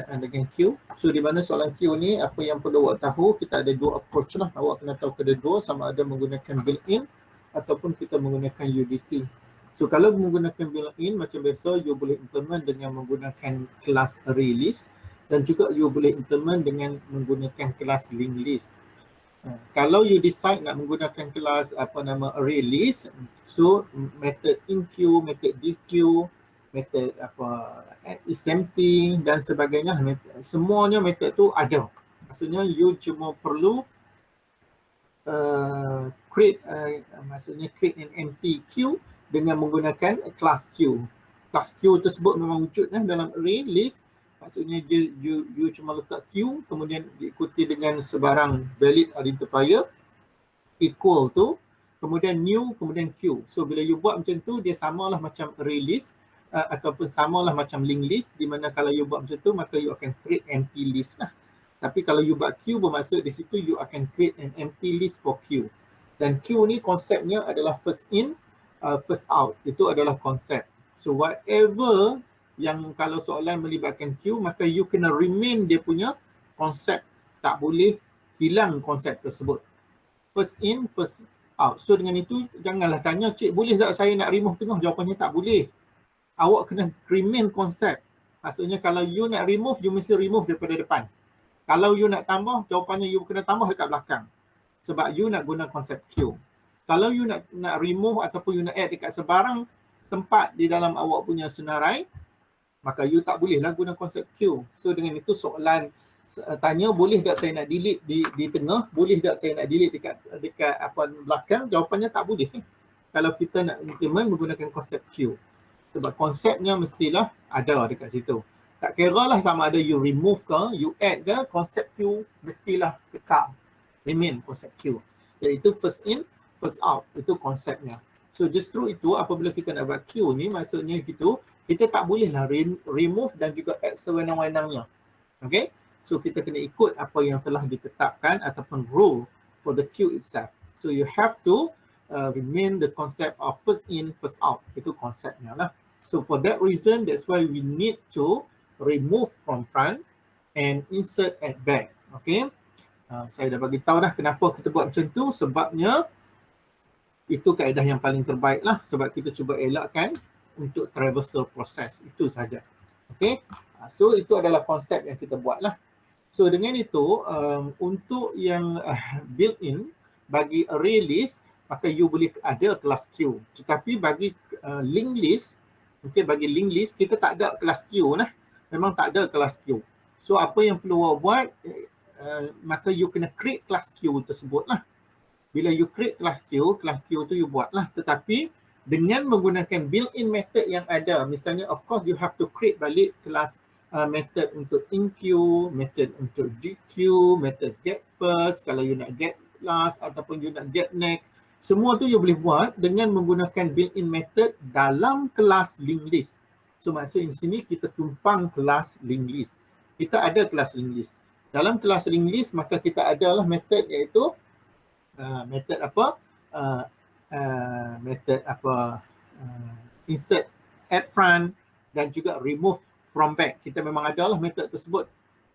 berkenaan dengan queue. So di mana soalan queue ni, apa yang perlu awak tahu, kita ada dua approach lah. Awak kena tahu kedua-dua, sama ada menggunakan built-in ataupun kita menggunakan UDT. So kalau menggunakan built-in, macam biasa you boleh implement dengan menggunakan kelas array list, dan juga you boleh implement dengan menggunakan kelas linked list. Kalau you decide nak menggunakan kelas array list, so method enqueue, method dequeue, method empty dan sebagainya, semuanya method tu ada. Maksudnya you cuma perlu create an empty queue dengan menggunakan class queue. Class queue tersebut memang wujud dalam array list. Maksudnya you cuma letak queue, kemudian diikuti dengan sebarang valid identifier equal to, kemudian new, kemudian queue. So bila you buat macam tu, dia samalah macam array list ataupun samalah macam linked list, di mana kalau you buat macam tu, maka you akan create empty list lah. Tapi kalau you buat queue, bermaksud di situ you akan create an empty list for queue. Dan queue ni konsepnya adalah first in, first out. Itu adalah konsep. So whatever yang kalau soalan melibatkan queue, maka you kena remain dia punya konsep. Tak boleh hilang konsep tersebut. First in, first out. So dengan itu, janganlah tanya, cik boleh tak saya nak remove tengah? Jawapannya tak boleh. Awak kena remain konsep. Maksudnya kalau you nak remove, you mesti remove daripada depan. Kalau you nak tambah, jawapannya you kena tambah dekat belakang. Sebab you nak guna konsep queue. Kalau you nak remove ataupun you nak add dekat sebarang tempat di dalam awak punya senarai, maka you tak bolehlah guna konsep queue. So dengan itu soalan tanya, boleh tak saya nak delete di tengah, boleh tak saya nak delete dekat belakang? Jawapannya tak boleh. Kalau kita nak implement menggunakan konsep queue. Sebab konsepnya mestilah ada dekat situ. Tak kira lah sama ada you remove ke, you add ke, konsep queue mestilah kekal. Remain konsep queue. Iaitu first in, first out. Itu konsepnya. So justru itu apabila kita nak buat queue ni, maksudnya gitu, kita tak bolehlah remove dan juga add sewenang-wenangnya. Okay? So kita kena ikut apa yang telah ditetapkan ataupun rule for the queue itself. So you have to remain the concept of first in, first out. Itu konsepnya lah. So for that reason, that's why we need to remove from front and insert at back. Okay? Saya dah bagi tahu dah kenapa kita buat macam tu. Sebabnya itu kaedah yang paling terbaik lah. Sebab kita cuba elakkan untuk traversal proses. Itu saja. Okay? So itu adalah konsep yang kita buat lah. So dengan itu, untuk yang built-in, bagi array list, maka you boleh ada kelas queue. Tetapi bagi linked list, okay, bagi linked list, kita tak ada kelas queue lah. Memang tak ada kelas queue. So apa yang perlu awak buat, maka you kena create kelas queue tersebut lah. Bila you create kelas queue tu you buat lah. Tetapi dengan menggunakan built-in method yang ada, misalnya of course you have to create balik kelas method untuk enqueue, method untuk dequeue, method get first, kalau you nak get last ataupun you nak get next, semua tu you boleh buat dengan menggunakan built-in method dalam kelas linked list. So maksudnya di sini kita tumpang kelas linked list. Kita ada kelas linked list. Dalam kelas linked list maka kita adalah method iaitu insert at front dan juga remove from back. Kita memang adalah method tersebut.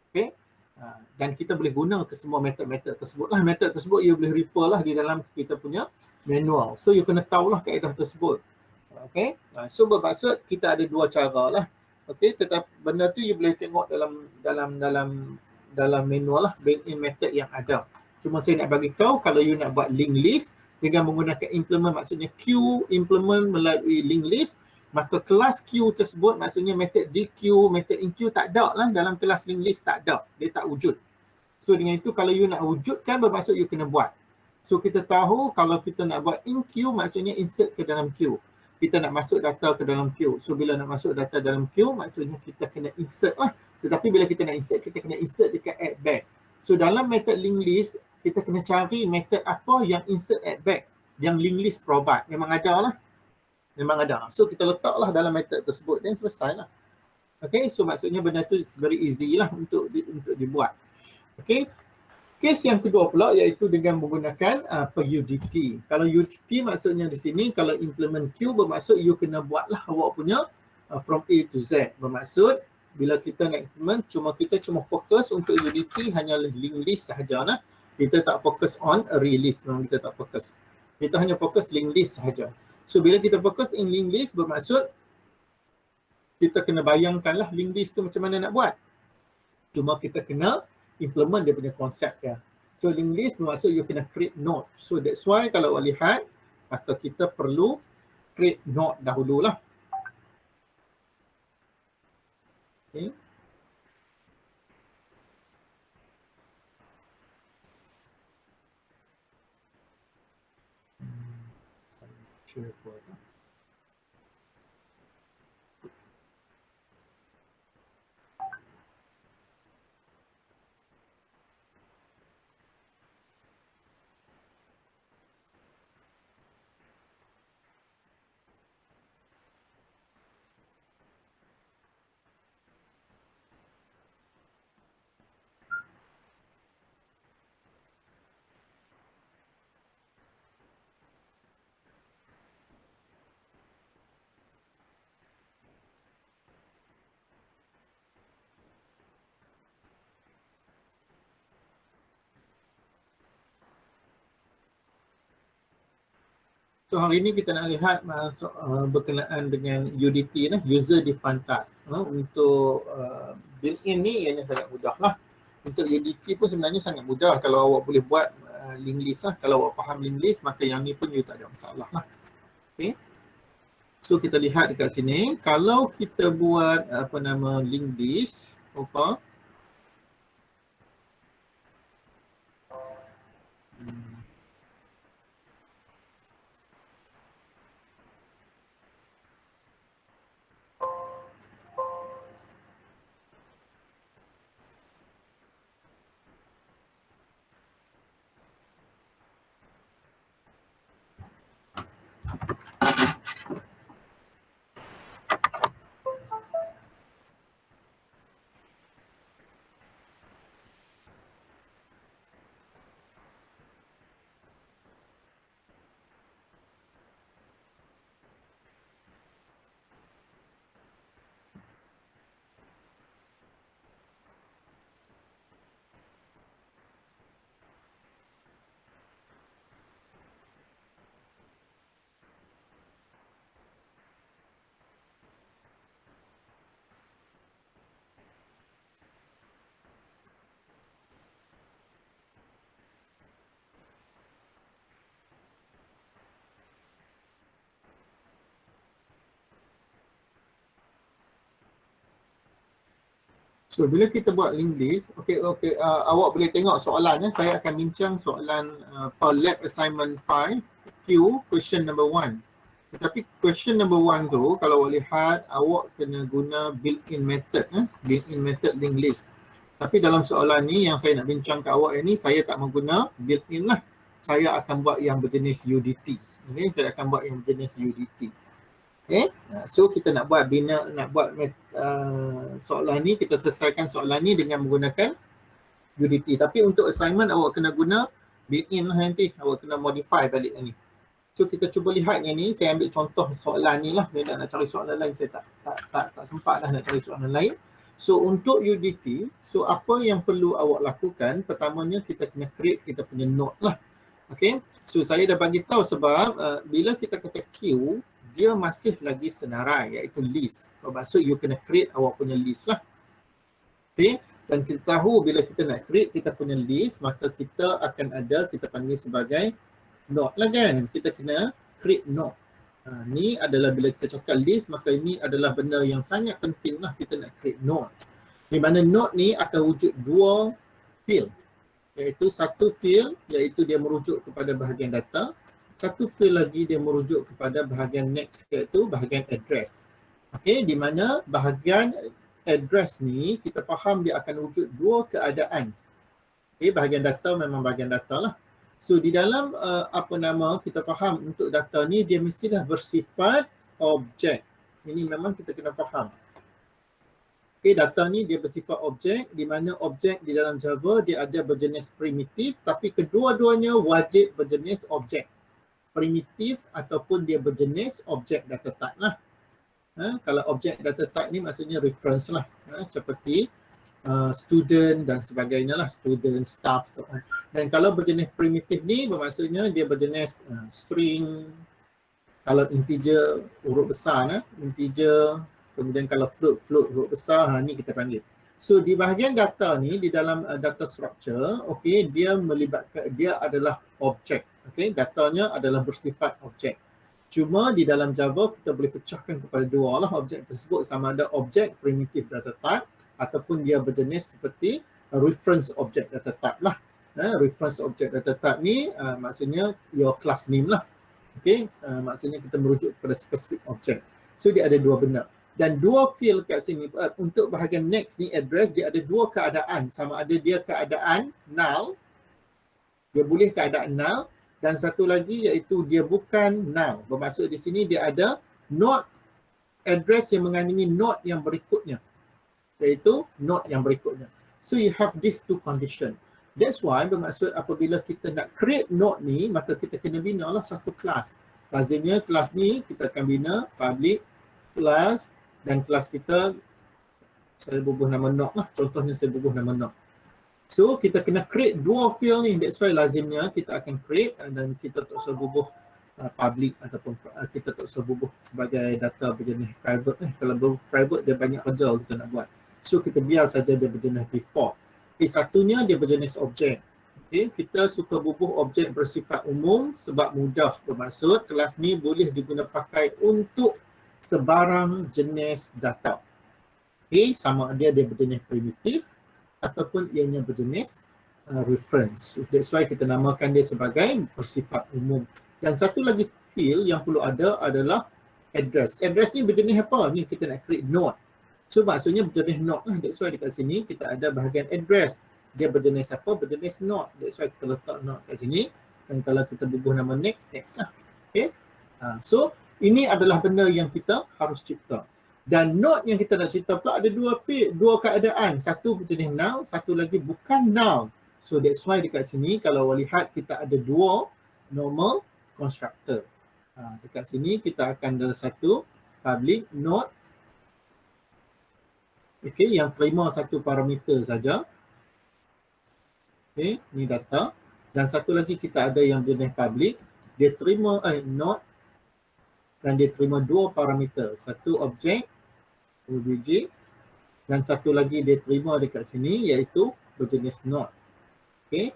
Okay? Dan kita boleh guna ke semua method-method tersebut lah. Method tersebut you boleh refer lah di dalam kita punya manual. So you kena tahulah kaedah tersebut. Okay? So bermaksud kita ada dua cara lah. Okay? Tetapi benda tu you boleh tengok dalam manual lah, built-in method yang ada. Cuma saya nak bagi tahu kalau you nak buat linked list dengan menggunakan implement, maksudnya queue implement melalui linked list, maka kelas queue tersebut, maksudnya method dequeue, method enqueue tak ada lah dalam kelas linked list, tak ada. Dia tak wujud. So dengan itu kalau you nak wujudkan, bermaksud you kena buat. So kita tahu kalau kita nak buat enqueue, maksudnya insert ke dalam queue. Kita nak masuk data ke dalam queue. So bila nak masuk data dalam queue, maksudnya kita kena insert lah. Tetapi bila kita nak insert, kita kena insert dekat add back. So dalam method linked list, kita kena cari method apa yang insert at back, yang linked list provide. Memang ada lah. Memang ada. So kita letaklah dalam method tersebut dan selesai lah. Okay, so maksudnya benda tu very easy lah untuk dibuat. Okay, case yang kedua pula iaitu dengan menggunakan UDT. Kalau UDT maksudnya di sini, kalau implement queue bermaksud you kena buatlah awak punya from A to Z. Bermaksud Bila kita nak implement, kita cuma fokus untuk UDT hanyalah linked list sahaja lah. Kita tak fokus on array list, memang kita tak fokus. Kita hanya fokus linked list sahaja. So bila kita fokus in linked list bermaksud kita kena bayangkanlah linked list tu macam mana nak buat. Cuma kita kena implement dia punya konsep dia. So linked list bermaksud you kena create node. So that's why kalau awak lihat, maka kita perlu create node dahululah. Okay. Share for that. So hari ini kita nak lihat berkenaan dengan UDT, user defined type. Untuk built-in ni ianya sangat mudah lah. Untuk UDT pun sebenarnya sangat mudah kalau awak boleh buat linked list lah. Kalau awak faham linked list, maka yang ni pun you tak ada masalah lah. Okay. So kita lihat dekat sini, kalau kita buat linked list, so bila kita buat linked list, awak boleh tengok soalan. Saya akan bincang soalan per lab assignment 5 Q question number 1. Tetapi question number 1 tu kalau awak lihat, awak kena guna built-in method, built-in method linked list. Tapi dalam soalan ni yang saya nak bincang ke awak ini, saya tak mengguna built-in lah. Saya akan buat yang berjenis UDT. Okay, saya akan buat yang berjenis UDT. Okay, so kita nak buat soalan ni, kita selesaikan soalan ni dengan menggunakan UDT. Tapi untuk assignment awak kena guna built-in lah nanti, awak kena modify balik ni. So kita cuba lihat yang ni, saya ambil contoh soalan ni lah. Saya nak cari soalan lain, saya tak sempat lah nak cari soalan lain. So untuk UDT, so apa yang perlu awak lakukan, pertamanya kita kena create kita punya node lah. Okay, so saya dah bagi tahu sebab bila kita kata queue, dia masih lagi senarai iaitu list. Maksud you kena create awak punya list lah. Okay, dan kita tahu bila kita nak create kita punya list, maka kita akan ada, kita panggil sebagai node lah kan. Kita kena create node. Ni adalah bila kita cakap list, maka ini adalah benda yang sangat penting lah, kita nak create node. Di mana node ni akan wujud dua field. Iaitu satu field iaitu dia merujuk kepada bahagian data. Satu field lagi dia merujuk kepada bahagian next iaitu bahagian address. Okey, di mana bahagian address ni kita faham dia akan wujud dua keadaan. Okey, bahagian data memang bahagian data lah. So di dalam kita faham untuk data ni dia mestilah bersifat objek. Ini memang kita kena faham. Okey, data ni dia bersifat objek, di mana objek di dalam Java dia ada berjenis primitif, tapi kedua-duanya wajib berjenis objek. Primitif ataupun dia berjenis objek data type lah. Kalau objek data type ni maksudnya reference lah, seperti student dan sebagainya lah, student, staff, so on. Dan kalau berjenis primitif ni bermaksudnya dia berjenis string, kalau integer huruf besar, integer, kemudian kalau float huruf besar, ni kita panggil. So di bahagian data ni, di dalam data structure, okay, dia melibatkan, dia adalah objek, okay, datanya adalah bersifat objek. Cuma di dalam Java kita boleh pecahkan kepada dua lah objek tersebut, sama ada objek primitive data type ataupun dia berjenis seperti reference object data type lah. Reference object data type ni maksudnya your class name lah. Okay, maksudnya kita merujuk kepada specific object. So dia ada dua benda. Dan dua field kat sini, untuk bahagian next ni address, dia ada dua keadaan. Sama ada dia keadaan null, dia boleh keadaan null, dan satu lagi iaitu dia bukan null. Bermaksud di sini dia ada not address yang mengandungi not yang berikutnya, iaitu not yang berikutnya. So you have these two condition. That's why bermaksud apabila kita nak create not ni, maka kita kena bina lah satu kelas. Lazimnya kelas ni kita akan bina public class, dan kelas kita saya bubuh nama not lah. Contohnya saya bubuh nama not. So kita kena create dua field ni. That's why lazimnya kita akan create dan kita tak usah bubuh public ataupun kita tak usah bubuh sebagai data berjenis private. Kalau private dia banyak kerja kita nak buat. So kita biar saja dia berjenis default. Okay, satunya dia berjenis objek. Okay, kita suka bubuh objek bersifat umum sebab mudah. Bermaksud kelas ni boleh diguna pakai untuk sebarang jenis data. Okay, sama ada dia berjenis primitif ataupun ianya berjenis reference. That's why kita namakan dia sebagai bersifat umum. Dan satu lagi field yang perlu ada adalah address. Address ni berjenis apa? Ni kita nak create node. So maksudnya berjenis node lah. That's why dekat sini kita ada bahagian address. Dia berjenis apa? Berjenis node. That's why kita letak node kat sini. Dan kalau kita bubuh nama next lah. Okay. So ini adalah benda yang kita harus cipta. Dan node yang kita nak cipta pula ada dua keadaan. Satu berjenis null, satu lagi bukan null. So that's why dekat sini kalau lihat kita ada dua normal constructor. Dekat sini kita akan ada satu public node. Okay, yang terima satu parameter saja. Okay, ni data. Dan satu lagi kita ada yang jenis public. Dia terima node dan dia terima dua parameter. Satu objek OBJ dan satu lagi dia terima dekat sini iaitu berjenis node. Okay.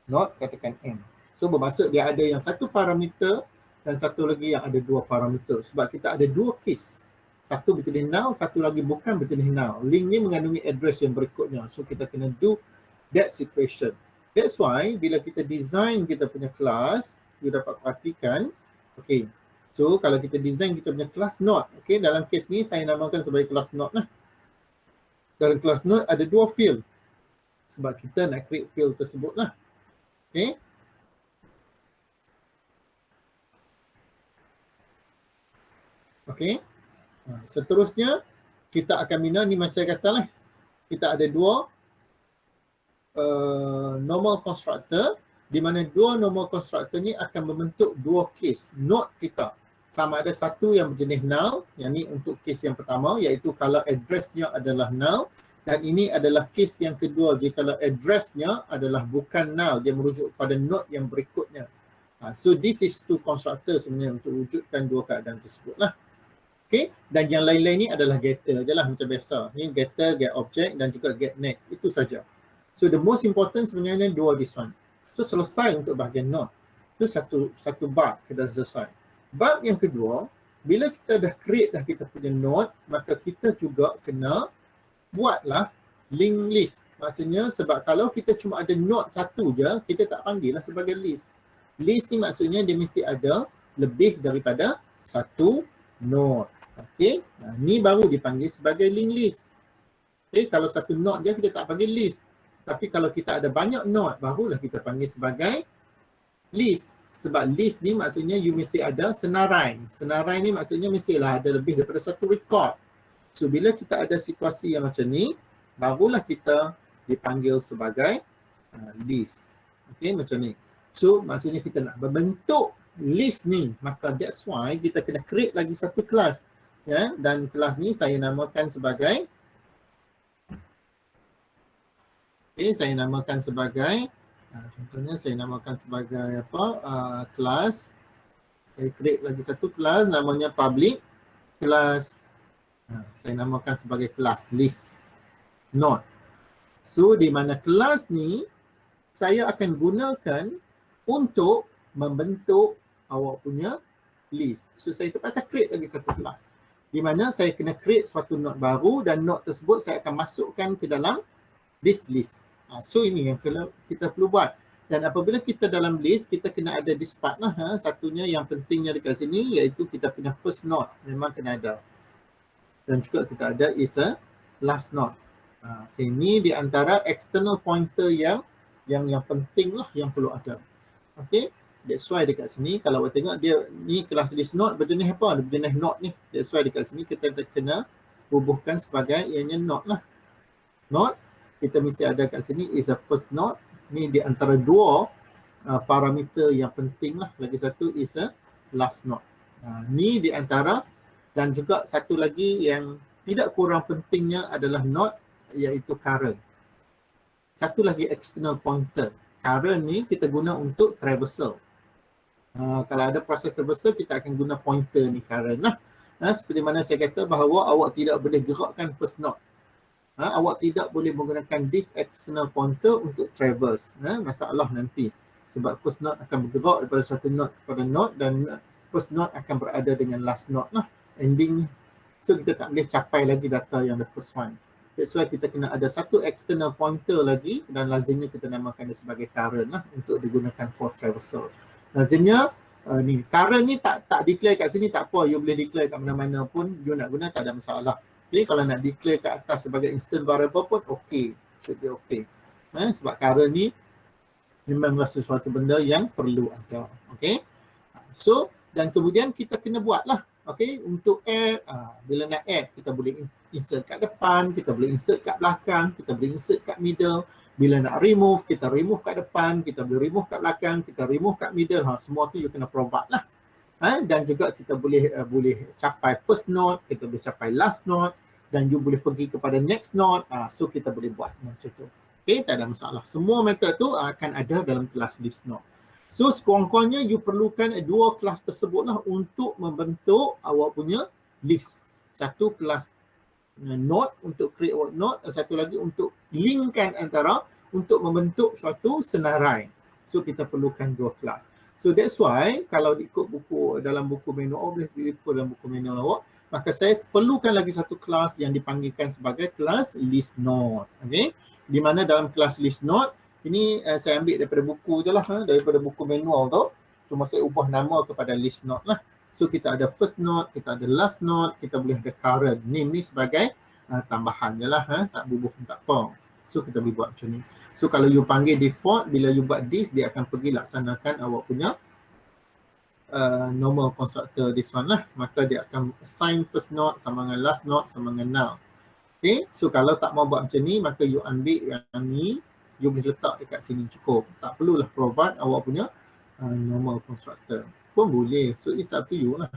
Node katakan n. So bermaksud dia ada yang satu parameter dan satu lagi yang ada dua parameter. Sebab kita ada dua case. Satu berjenis null, satu lagi bukan berjenis null. Link ni mengandungi address yang berikutnya. So kita kena do that situation. That's why bila kita design kita punya kelas, you dapat perhatikan, okay. So kalau kita design kita punya kelas node, okay, dalam kes ni saya namakan sebagai kelas node lah. Dalam kelas node ada dua field. Sebab kita nak create field tersebut lah. Okay. Okay. Seterusnya kita akan bina ni macam saya kata lah. Kita ada dua normal constructor, di mana dua normal constructor ni akan membentuk dua case node kita. Sama ada satu yang berjenis null, yang ni untuk case yang pertama iaitu kalau addressnya adalah null, dan ini adalah case yang kedua jika addressnya adalah bukan null, dia merujuk pada node yang berikutnya. So this is two constructor sebenarnya untuk wujudkan dua keadaan tersebut lah. Okay, dan yang lain-lain ni adalah getter je lah macam biasa. Ni getter, get object dan juga get next, itu saja. So the most important sebenarnya dua this one. So selesai untuk bahagian node. Itu satu bab kita selesai. Bab yang kedua, bila kita dah create dah kita punya node, maka kita juga kena buatlah link list. Maksudnya sebab kalau kita cuma ada node satu je, kita tak panggil lah sebagai list. List ni maksudnya dia mesti ada lebih daripada satu node. Okay, ni baru dipanggil sebagai link list. Okay, kalau satu node je kita tak panggil list. Tapi kalau kita ada banyak node, barulah kita panggil sebagai list. Sebab list ni maksudnya you mesti ada senarai. Senarai ni maksudnya mestilah ada lebih daripada satu record. So bila kita ada situasi yang macam ni, barulah kita dipanggil sebagai list. Okay, macam ni. So maksudnya kita nak membentuk list ni, maka that's why kita kena create lagi satu kelas. Ya, dan kelas ni saya namakan sebagai saya namakan sebagai contohnya saya namakan sebagai apa, kelas. Saya create lagi satu kelas namanya public kelas. Saya namakan sebagai kelas list node. So di mana kelas ni saya akan gunakan untuk membentuk awak punya list. So saya terpaksa create lagi satu kelas di mana saya kena create suatu node baru dan node tersebut saya akan masukkan ke dalam this list. So ini yang kita perlu buat. Dan apabila kita dalam list, kita kena ada this part lah. Satunya yang pentingnya dekat sini iaitu kita punya first node memang kena ada. Dan juga kita ada is a last node. Ini di antara external pointer yang penting lah yang perlu ada. Okay. That's why dekat sini kalau awak tengok dia ni kelas list node berjenis apa? Dia berjenis node ni. That's why dekat sini kita kena bubuhkan sebagai ianya node lah. Node kita mesti ada kat sini is a first node. Ni di antara dua parameter yang penting lah. Lagi satu is a last node. Ni di antara, dan juga satu lagi yang tidak kurang pentingnya adalah node iaitu current. Satu lagi external pointer. Current ni kita guna untuk traversal. Kalau ada proses traversal kita akan guna pointer ni current lah. Seperti mana saya kata bahawa awak tidak boleh gerakkan first node. Awak tidak boleh menggunakan this external pointer untuk traverse. Masalah nanti. Sebab first node akan bergerak daripada satu node kepada node dan first node akan berada dengan last node lah. Ending. So kita tak boleh capai lagi data yang the first one. That's why kita kena ada satu external pointer lagi dan lazimnya kita namakan dia sebagai current lah untuk digunakan for traversal. Lazimnya ni current ni tak declare kat sini tak apa, you boleh declare kat mana-mana pun you nak guna, tak ada masalah. Okay, kalau nak declare kat atas sebagai instant variable pun okay, should be okay. Sebab current ni memanglah sesuatu benda yang perlu ada. Okay, so dan kemudian kita kena buatlah. Okay, untuk add, bila nak add kita boleh insert kat depan, kita boleh insert kat belakang, kita boleh insert kat middle. Bila nak remove, kita remove kat depan, kita boleh remove kat belakang, kita remove kat middle. Semua tu you kena provide lah. Dan juga kita boleh capai first node, kita boleh capai last node dan you boleh pergi kepada next node. So kita boleh buat macam tu. Okay, tak ada masalah. Semua method tu akan ada dalam kelas list node. So sekurang-kurangnya you perlukan dua kelas tersebutlah untuk membentuk awak punya list. Satu kelas node untuk create awak node, satu lagi untuk linkkan antara untuk membentuk suatu senarai. So kita perlukan dua kelas. So that's why kalau ikut buku dalam buku manual, boleh ikut dalam buku manual awak, maka saya perlukan lagi satu kelas yang dipanggilkan sebagai kelas list node. Okay, di mana dalam kelas list node ini saya ambil daripada buku je lah, daripada buku manual tu. Cuma saya ubah nama kepada list node lah. So kita ada first node, kita ada last node, kita boleh ada current. Name ni sebagai tambahan je lah, tak bubuh pun tak apa. So kita boleh buat macam ni. So kalau you panggil default, bila you buat this, dia akan pergi laksanakan awak punya normal constructor this one lah. Maka dia akan assign first node sama dengan last node sama dengan null. Okay, so kalau tak mau buat macam ni, maka you ambil yang ni, you boleh letak dekat sini cukup. Tak perlulah provide awak punya normal constructor. Pun boleh. So it's up to you lah.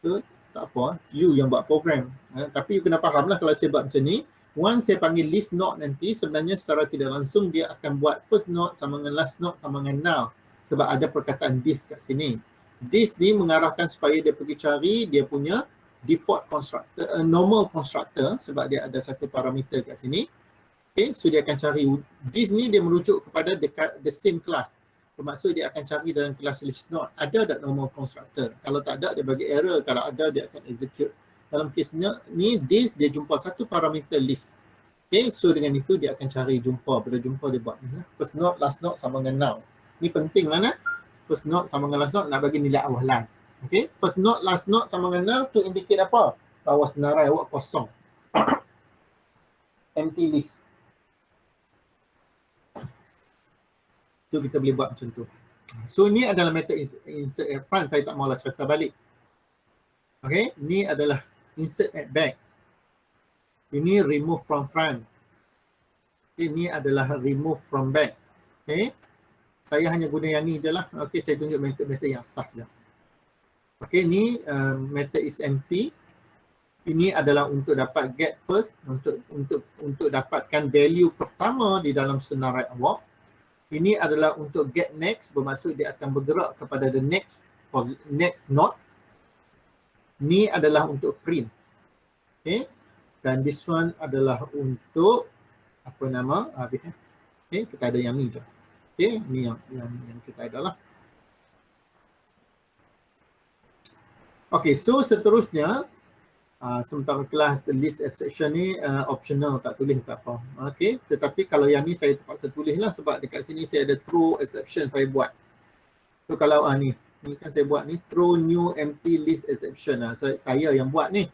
So tak apa, you yang buat program. Tapi you kena faham lah kalau saya buat macam ni. Once saya panggil list node nanti, sebenarnya secara tidak langsung dia akan buat first node sama dengan last node sama dengan null. Sebab ada perkataan this kat sini. This ni mengarahkan supaya dia pergi cari dia punya default constructor, normal constructor, sebab dia ada satu parameter kat sini. Okay, so dia akan cari this ni, dia merujuk kepada the same class. Bermaksud dia akan cari dalam kelas list node, ada tak normal constructor. Kalau tak ada, dia bagi error. Kalau ada, dia akan execute. Dalam kesnya ni, this dia jumpa satu parameter list. Okay, so dengan itu dia akan cari jumpa. Bila jumpa dia buat first node, last node sama dengan null. Ni penting lah nak. First node sama dengan last node nak bagi nilai awalan. Okay, first node, last node sama dengan null tu indicate apa? Bahawa senarai awak kosong. Empty list. So kita boleh buat macam tu. So ni adalah method insert at front. Saya tak maulah cerita balik. Okay, ni adalah insert at back. Ini remove from front. Okay, ini adalah remove from back. Okay, Saya hanya guna yang ni je lah. Okey, saya tunjuk method yang sah saja. Okey, ni method is empty. Ini adalah untuk dapat get first, untuk dapatkan value pertama di dalam senarai awak. Ini adalah untuk get next, bermaksud dia akan bergerak kepada the next node. Ini adalah untuk print. Okay. Dan this one adalah untuk apa nama? Okay, kita ada yang ni je. Okay, ni yang kita ada lah. Okay, so seterusnya sementara kelas list exception ni optional, tak tulis tak apa. Okay, tetapi kalau yang ni saya terpaksa tulis lah sebab dekat sini saya ada throw exception saya buat. So kalau ni kan saya buat ni throw new empty list exception saya yang buat ni.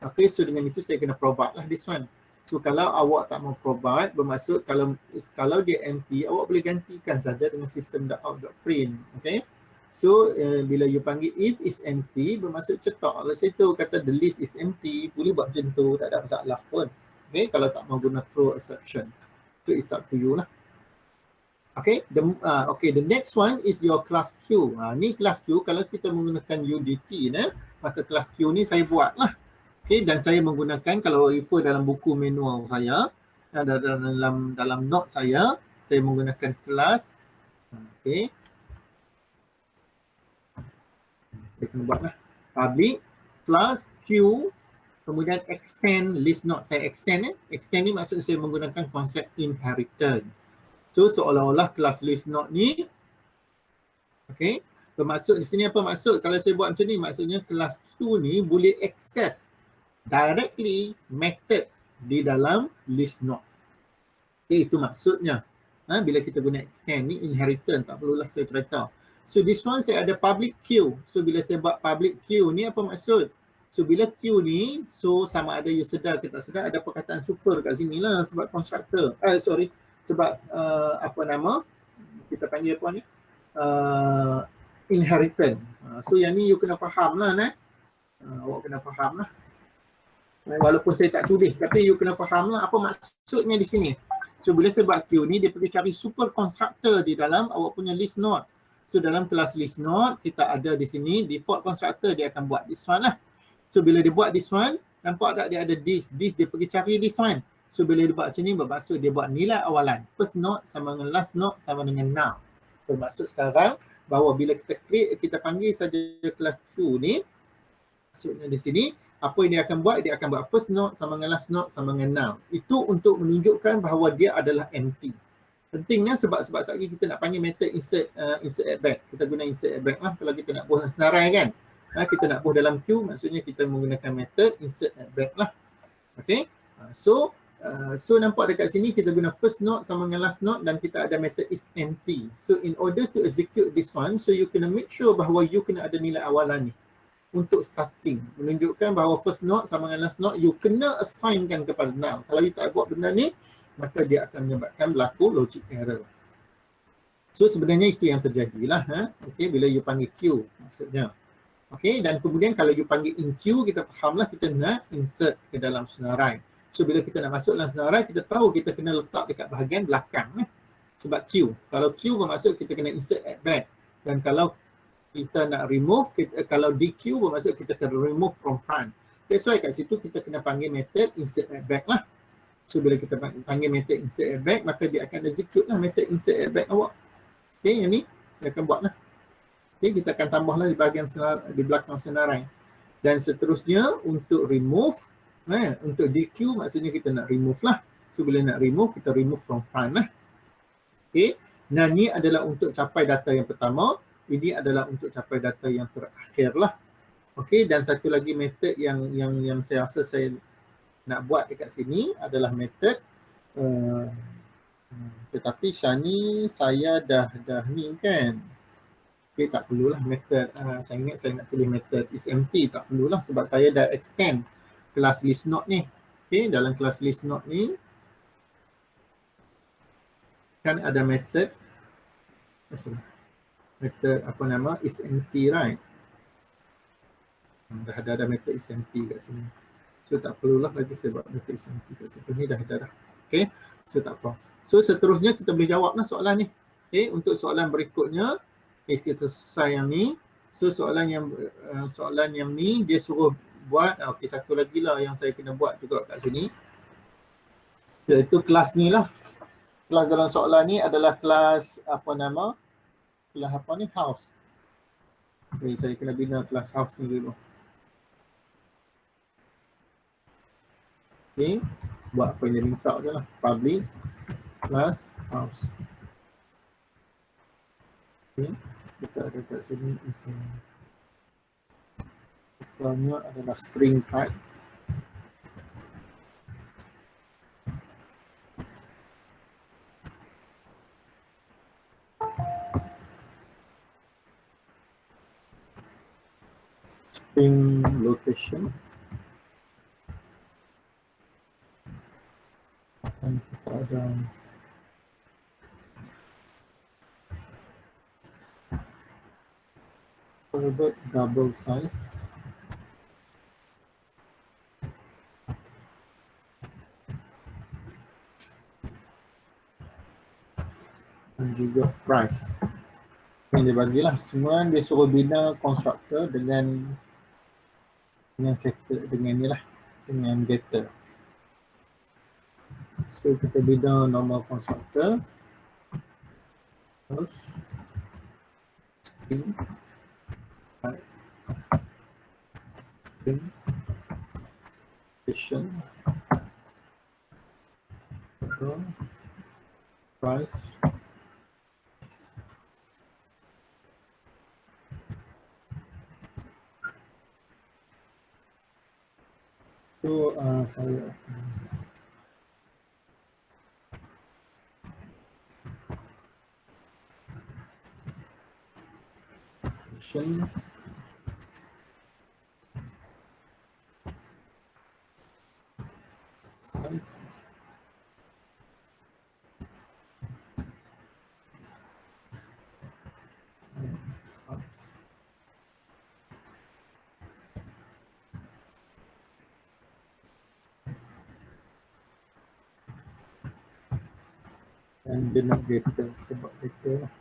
Okay, so dengan itu saya kena provide lah this one. So kalau awak tak mau provide, bermaksud kalau dia empty, awak boleh gantikan saja dengan system.out.print. Okay, so bila you panggil if is empty, bermaksud cetak lah situ, kata the list is empty, boleh buat macam tu, tak ada masalah pun. Okay, kalau tak mau guna throw exception, so it's up to you lah. Okay, the next one is your class Q. Ni class Q, kalau kita menggunakan UDT maka class Q ni saya buat lah. Okay, dan saya menggunakan, kalau refer dalam buku manual saya, dalam note saya menggunakan kelas. Okay, saya kena buat lah. Public, class, Q, kemudian extend list note. Saya extend extend ni maksud saya menggunakan konsep inheritance. So seolah-olah kelas list note ni, okay, bermaksud di sini apa maksud? Kalau saya buat macam ni, maksudnya kelas Q ni boleh access directly method di dalam list note. Okay, itu maksudnya. Bila kita guna extend ni inheritance, tak perlulah saya cerita. So this one saya ada public queue. So bila saya buat public queue ni apa maksud? So bila queue ni, so sama ada you sedar ke tak sedar, ada perkataan super kat sini lah sebab constructor. Sebab apa nama? Kita panggil apa ni? Inheritance. So yang ni you kena faham lah awak kena faham lah. Walaupun saya tak tulis, tapi you kena faham lah apa maksudnya di sini. So bila saya buat queue ni, dia pergi cari super constructor di dalam awak punya list node. So dalam kelas list node, kita ada di sini default constructor, dia akan buat this one lah. So bila dia buat this one, nampak tak dia ada this dia pergi cari this one. So bila dia buat macam ni, bermaksud dia buat nilai awalan. First node sama dengan last node sama dengan now. Bermaksud sekarang bahawa bila kita create, kita panggil saja kelas Q ni, maksudnya di sini, apa yang dia akan buat? Dia akan buat first node sama dengan last node sama dengan now. Itu untuk menunjukkan bahawa dia adalah empty. Pentingnya sebab sekali kita nak panggil method insert at back. Kita guna insert at back lah kalau kita nak buat senarai kan. Kita nak buat dalam queue, maksudnya kita menggunakan method insert at back lah. Okay. So nampak dekat sini kita guna first node sama dengan last node dan kita ada method is empty. So in order to execute this one, so you kena make sure bahawa you kena ada nilai awalan ni. Untuk starting, menunjukkan bahawa first node sama dengan last node you kena assignkan kepada now. Kalau you tak buat benda ni, maka dia akan menyebabkan berlaku logic error. So sebenarnya itu yang terjadilah. Okay, bila you panggil Q maksudnya. Okay, dan kemudian kalau you panggil in Q, kita fahamlah kita nak insert ke dalam senarai. So bila kita nak masuk dalam senarai, kita tahu kita kena letak dekat bahagian belakang. Sebab Q. Kalau Q bermaksud kita kena insert at back. Dan kalau kita nak remove, kalau DQ bermaksud kita kena remove from front. That's why kat situ kita kena panggil method insert at back lah. So bila kita panggil method insert at back, maka dia akan execute lah method insert at back awak. Okay, yang ni dia akan buat lah. Okay, kita akan tambah lah di bahagian di belakang senarai. Dan seterusnya untuk remove, untuk DQ maksudnya kita nak remove lah. So bila nak remove, kita remove from front lah. Okay, dan ni adalah untuk capai data yang pertama. Ini adalah untuk capai data yang terakhir lah. Okey, dan satu lagi method yang saya rasa saya nak buat dekat sini adalah method tetapi Shani saya dah ni kan. Okey, tak perlulah method. Saya ingat saya nak tulis method is empty, tak perlulah sebab saya dah extend kelas list node ni. Okey, dalam kelas list node ni kan ada method apa nama is empty, right? Dah ada method is empty kat sini. So tak perlulah lagi saya buat method is empty kat situ ni, dah ada dah. Okay, so tak apa. So seterusnya kita boleh jawab lah soalan ni. Okay, untuk soalan berikutnya, okay, kita selesai yang ni. So soalan yang ni dia suruh buat, okay, satu lagi lah yang saya kena buat juga kat sini, iaitu kelas ni lah. Kelas dalam soalan ni adalah kelas apa nama? Kelas apa ni? House. Okay, saya kena bina kelas house ni dulu. Okay, buat apa yang dia minta je lah. Public class house. Okay, kita ada kat sini isi. Pertama adalah string type. String location. Dan kita ada private double size. Dan juga price. Yang dia bagilah semua, dia suruh bina constructor dengan setter, dengan ni lah, dengan data. So kita bina normal constructor, terus string location, price. So saya location, size, price. Dan dia nak data, kita buat data lah.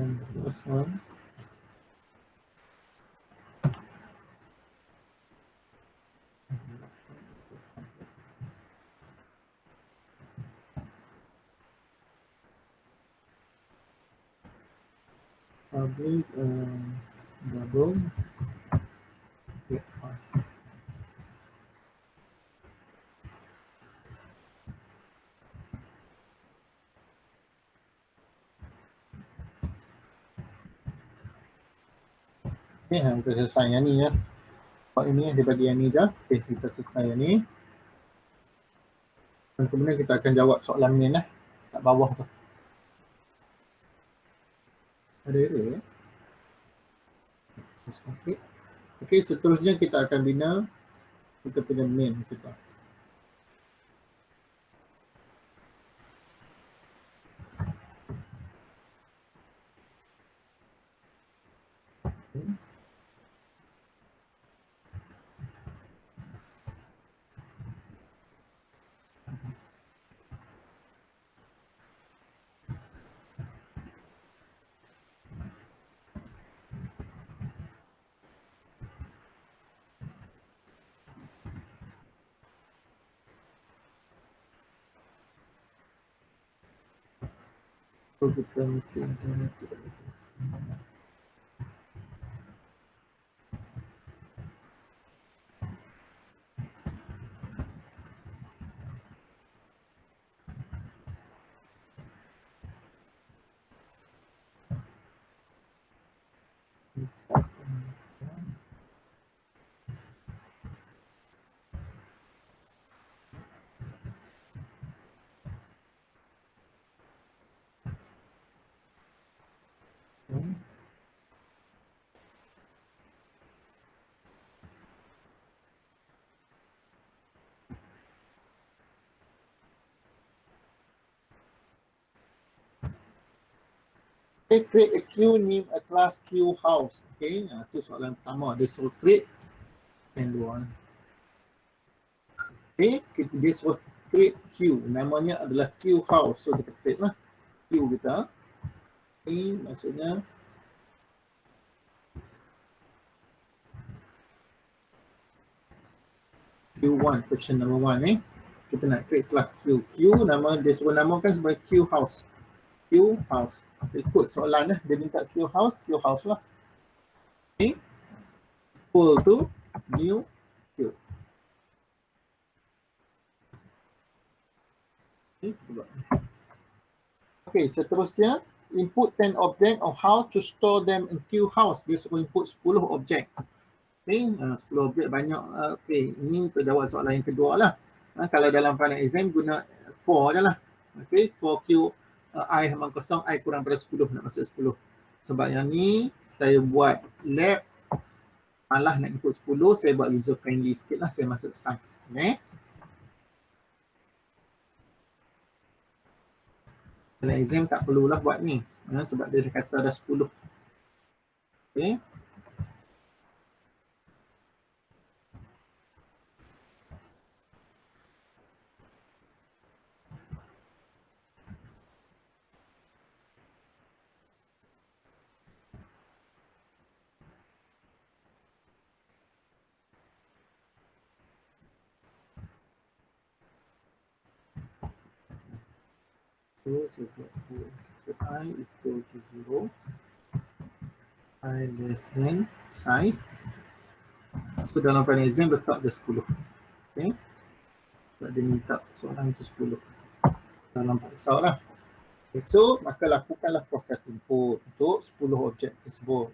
And this one, public double get price. Okay, kita selesai yang ni ya. Part ini dia bagi yang ni je. Okay, kita selesai yang ni. Dan kemudian kita akan jawab soalan ni lah kat bawah tu. Ada error ya? Okay. Okay, seterusnya kita akan bina kita punya main kita. Okay. So kita mesti ada metode. Okay, create a queue, name a class queue house. Okay, itu soalan pertama. Dia suruh create and one. Okay, dia suruh create queue. Namanya adalah queue house. So kita create lah queue kita. Okay, maksudnya Q1, question number 1 kita nak create class Q. Q nama dia suruh namakan sebagai Q house. Q house. Ikut soalan dia minta Q house lah. Okay. Equal to new Q. Okay, seterusnya input 10 object of how to store them in Q house. Dia suruh input 10 objek. Okay, 10 objek banyak. Okay, ini untuk jawab soalan yang kedua lah. Kalau dalam final exam guna 4 je lah. Okay, 4 Q I halaman kosong, I kurang pada 10, nak masuk 10. Sebab yang ni saya buat lab, malah nak input 10, saya buat user friendly sikit lah, saya masuk science. Okay. Dalam exam tak perlulah buat ni, sebab dia dah kata dah 10. Okay. So, saya buat I equal to 0, I less than size. So, dalam final exam letak dia 10. Okay. Sebab dia minta soalan itu 10. Dalam paksa lah. Okay, so, maka lakukanlah proses input untuk 10 objek tersebut.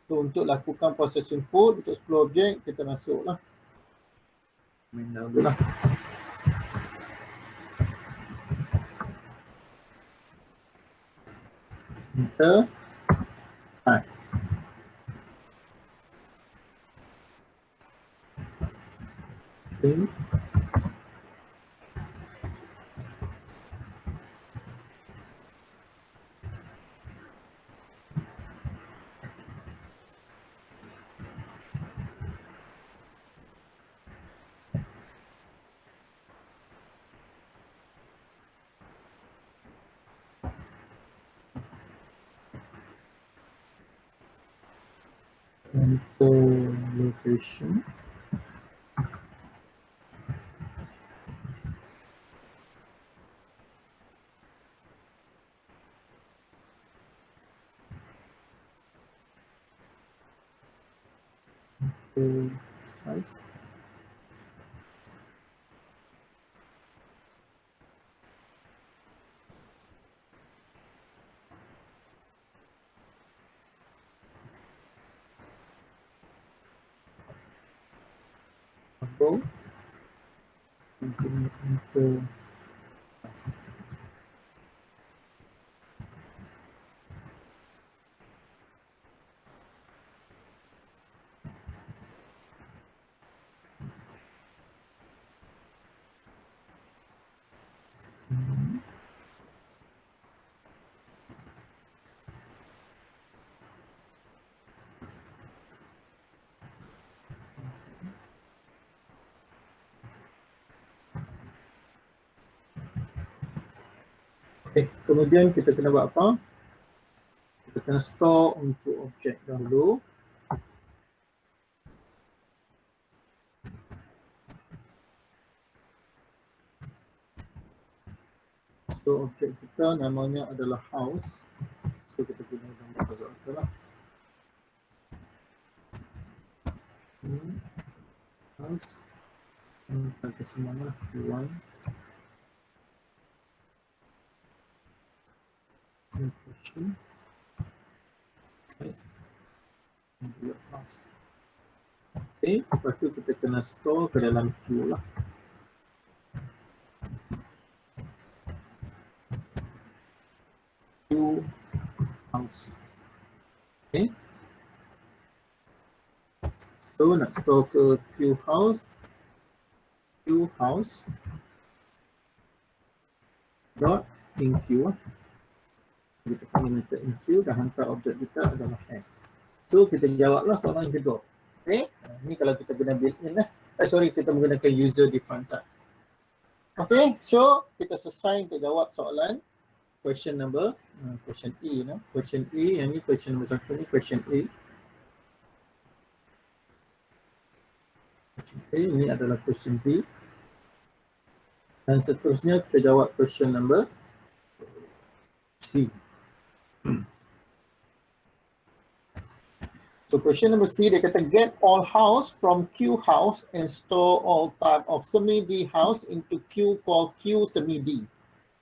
So, untuk lakukan proses input untuk 10 objek, kita masuklah. Main dulu lah. Enter. Hai. Okay. Enter location. Size. Apa? Enter. Okay, kemudian kita kena buat apa? Kita kena store untuk objek dahulu. So objek kita namanya adalah house. So kita guna gambar puzzle lah. House. Kita semua lah Q1. Location. Size. House. Okay, lepas tu kita kena store ke dalam queue lah. Queue house. Okay. So nak store ke queue house. Queue house dot in queue. Kita panggil method enqueue dan hantar objek kita adalah S. So kita jawablah soalan yang kedua. Okay, ni kalau kita guna built-in lah. Kita menggunakan user defined type. Okay, so kita selesai untuk jawab soalan question number question E lah. Question E, yang ni question number 1 ni question A. Question A ini adalah question B. Dan seterusnya kita jawab question number C. So question number C, dia kata get all house from Q house and store all type of semi-D house into Q called Q semi-D.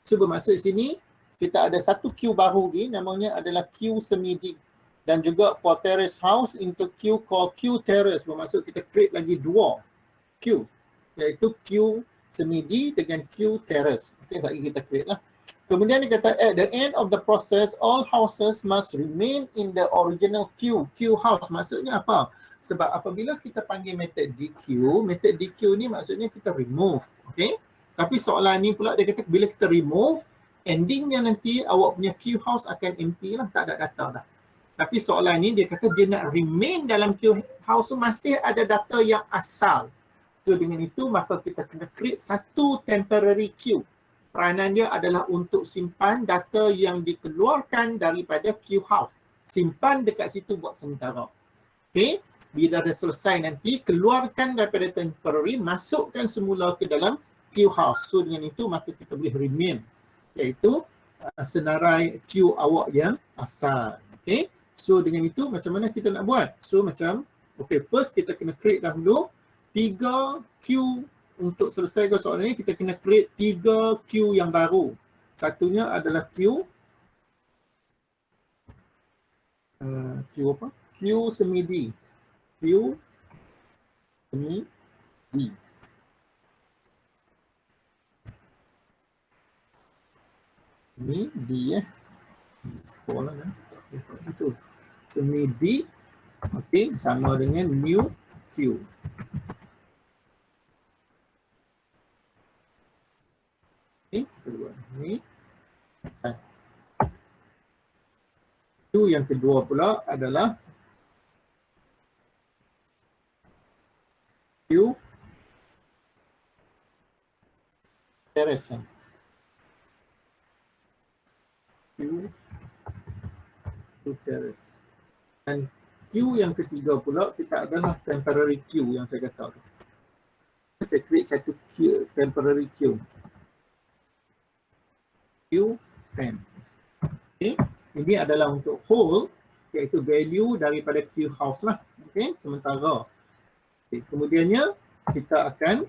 So bermaksud sini kita ada satu Q baru ni namanya adalah Q semi-D. Dan juga for terrace house into Q called Q terrace. Bermaksud kita create lagi dua Q, iaitu Q semi-D dengan Q terrace. Okay, lagi kita create lah. Kemudian dia kata at the end of the process all houses must remain in the original Q. Q house maksudnya apa? Sebab apabila kita panggil method DQ ni maksudnya kita remove. Okay? Tapi soalan ni pula dia kata bila kita remove, endingnya nanti awak punya Q house akan empty lah, tak ada data dah. Tapi soalan ni dia kata dia nak remain dalam Q house tu masih ada data yang asal. So dengan itu maka kita kena create satu temporary Q. Peranan dia adalah untuk simpan data yang dikeluarkan daripada Q house. Simpan dekat situ buat sementara. Okay. Bila dah selesai nanti, keluarkan daripada temporary, masukkan semula ke dalam Q house. So dengan itu maka kita boleh remain. Iaitu senarai Q awak yang asal. Okay. So dengan itu macam mana kita nak buat? So macam, okay, first kita kena create dahulu 3 Q. Untuk selesaikan soalan ini, kita kena create 3 Q yang baru. Satunya adalah Q apa? Q semi-D. Q semi-D. Semi-D Sekolah kan? Itu. Semi-D. Okay, sama dengan new Q. Ini Q yang kedua pula adalah Q terrace. Q terrace. Dan Q yang ketiga pula kita adalah temporary Q yang saya kata tu. Saya create satu Q, temporary Q. Q temp. Okay. Ini adalah untuk hold, iaitu value daripada Q house lah. Okay. Sementara. Okay. Kemudiannya kita akan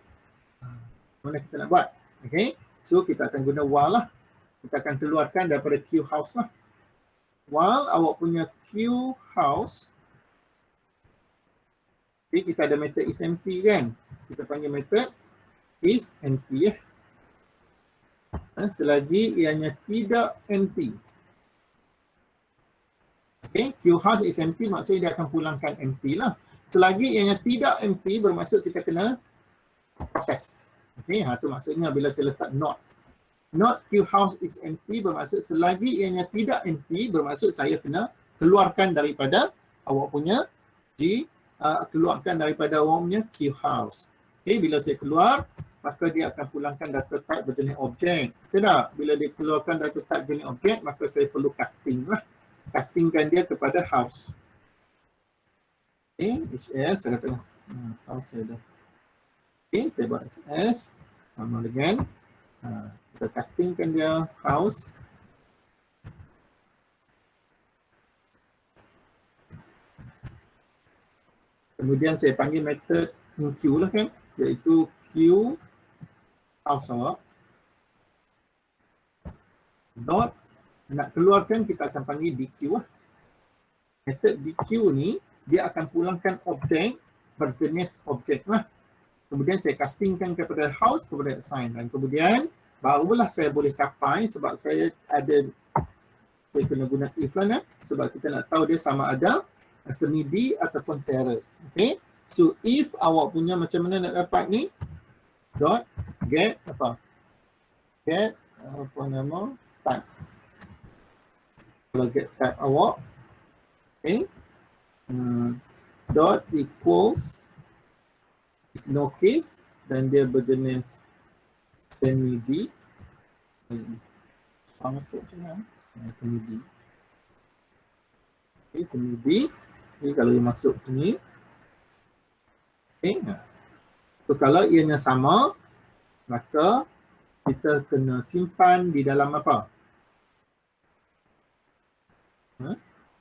mana kita nak buat? Okay. So kita akan guna while lah. Kita akan keluarkan daripada Q house lah. While awak punya Q house, okay, kita ada method is empty kan? Kita panggil method is empty ya. Selagi ianya tidak empty. Okay, Q house is empty maksudnya dia akan pulangkan empty lah. Selagi ianya tidak empty bermaksud kita kena proses. Okay, tu maksudnya bila saya letak not. Not Q house is empty bermaksud selagi ianya tidak empty bermaksud saya kena keluarkan daripada awak punya keluarkan daripada awak punya Q house. Okay, bila saya keluar maka dia akan pulangkan data type berjenis objek. Tidak? Bila dia keluarkan data type jenis objek, maka saya perlu casting lah. Castingkan dia kepada house. Okay, HS, saya kata house saya dah. Okay, saya buat SS. Sama dengan, kita castingkan dia house. Kemudian saya panggil method Q lah kan, iaitu Q house awak. Dot, nak keluarkan kita akan panggil DQ lah. Method DQ ni, dia akan pulangkan objek berjenis objek lah. Kemudian saya castingkan kepada house, kepada assign. Dan kemudian, barulah saya boleh capai sebab saya ada, saya kena guna if lah sebab kita nak tahu dia sama ada semi-D ataupun terrace. Okay. So, if awak punya macam mana nak dapat ni, dot get apa? Get apa nama? Type. Kalau get type awak, okay, dot equals no case, dan dia berjenis semi-D. Masuk macam mana? Semi-D. Okay, semi-D. Jadi kalau dia masuk ni, okay, so kalau ianya sama, maka kita kena simpan di dalam apa?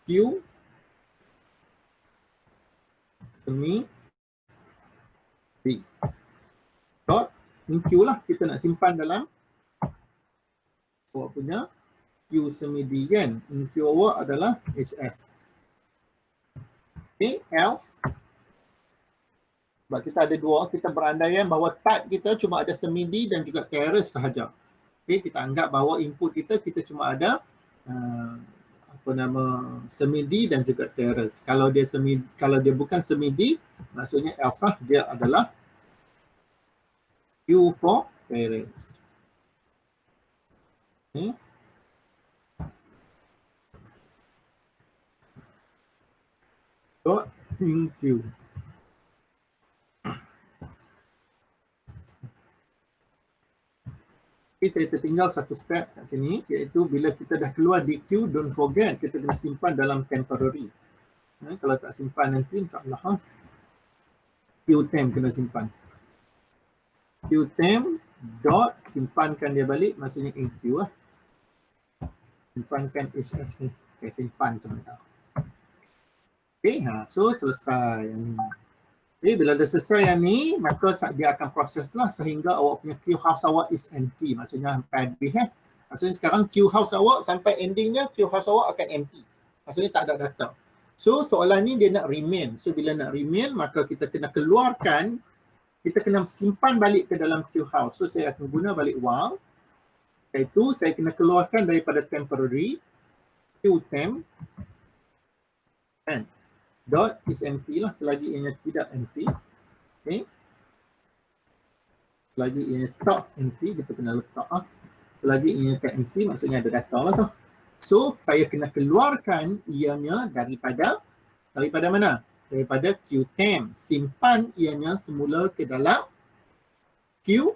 Q semi D dot in Q lah, kita nak simpan dalam awak punya Q semi D kan. In Q awak adalah HS. Okay, else sebab kita ada dua, kita berandaian bahawa type kita cuma ada semi D dan juga terrace sahaja. Okay, kita anggap bahawa input kita cuma ada semi D dan juga terrace. Kalau dia bukan semi D, maksudnya else lah, dia adalah Q for terrace. Okay. Dot in Q. Okay, saya tertinggal satu step kat sini, iaitu bila kita dah keluar di Q, don't forget kita kena simpan dalam temporary. Kalau tak simpan nanti insyaAllah Qtemp kena simpan. Qtemp dot simpankan dia balik, maksudnya in Q lah. Simpankan HS ni, saya simpan sebentar. Okay, so selesai yang ni. Okay, bila dah selesai yang ni, maka dia akan proses lah sehingga awak punya Q house awak is empty. Maksudnya sampai habis Maksudnya sekarang Q house awak sampai endingnya Q house awak akan empty. Maksudnya tak ada data. So soalan ni dia nak remain. So bila nak remain, maka kita kena keluarkan, kita kena simpan balik ke dalam Q house. So saya akan guna balik while. Iaitu saya kena keluarkan daripada temporary Qtemp and dot is empty lah selagi ianya tidak empty. Okay. Selagi ianya tak empty, kita kena letak lah. Selagi ianya tak empty, maksudnya ada data lah tu. So saya kena keluarkan ianya daripada mana? Daripada Qtemp. Simpan ianya semula ke dalam Q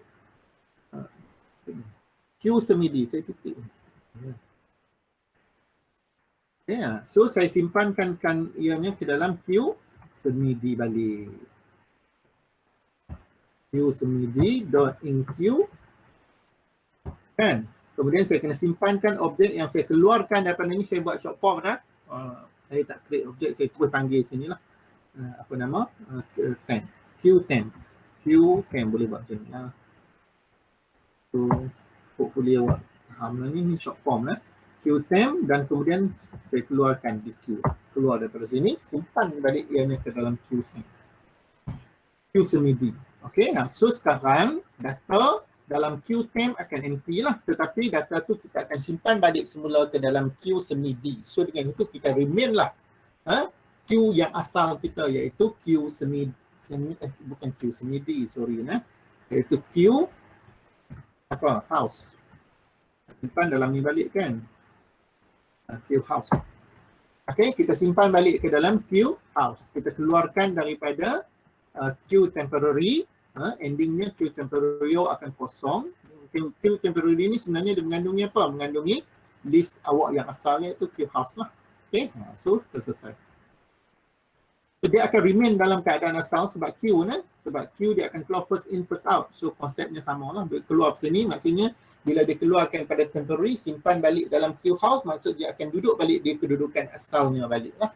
semi D. Saya titik. Yeah. So saya simpankan ianya ke dalam Q semi D balik. Q semi D dot in Q kan. Kemudian saya kena simpankan objek yang saya keluarkan daripada ni. Saya buat short form dah. Saya tak create objek, saya terus panggil sini lah. Temp. Qtemp boleh buat macam ni lah. So hopefully awak faham lah ni short form lah. Qtemp dan kemudian saya keluarkan di Q. Keluar daripada sini, simpan balik ianya ke dalam Q semi D. Okay, so sekarang data dalam Qtemp akan empty lah. Tetapi data tu kita akan simpan balik semula ke dalam Q semi D. So dengan itu kita remain lah Q yang asal kita, iaitu Q bukan Q semi D, sorry iaitu Q house. Simpan dalam ni balik kan. Q house. Okay, kita simpan balik ke dalam Q house. Kita keluarkan daripada Q temporary. Endingnya Q temporary akan kosong. Q temporary ni sebenarnya dia mengandungi apa? Mengandungi list awak yang asalnya itu Q house lah. Okay, so selesai. So, dia akan remain dalam keadaan asal sebab Q sebab Q dia akan keluar first in first out. So konsepnya sama lah. Dia keluar sini maksudnya bila dia keluarkan pada temporary, simpan balik dalam Q house, maksud dia akan duduk balik di kedudukan asalnya balik lah.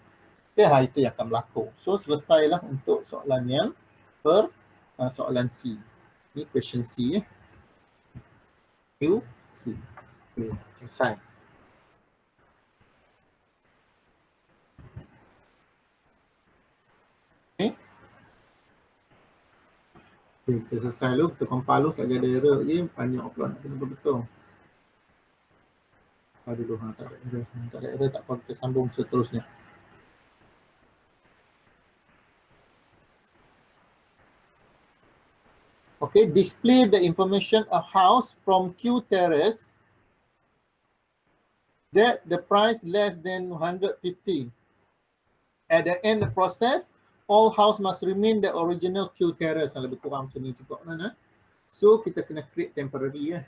Okay, itu yang akan berlaku. So selesailah untuk soalan yang soalan C. Ini question C Q, C. Okay, selesai. Okay. Kita selesai dulu, kita compile dulu, tak ada error je, banyak offline nak kena betul-betul. Dulu, tak ada error, tak apa, kita sambung seterusnya. Okay, display the information a house from Q terrace that the price less than 150. At the end of the process, all house must remain the original Q terrace. Lebih kurang macam ni juga. So kita kena create temporary ya.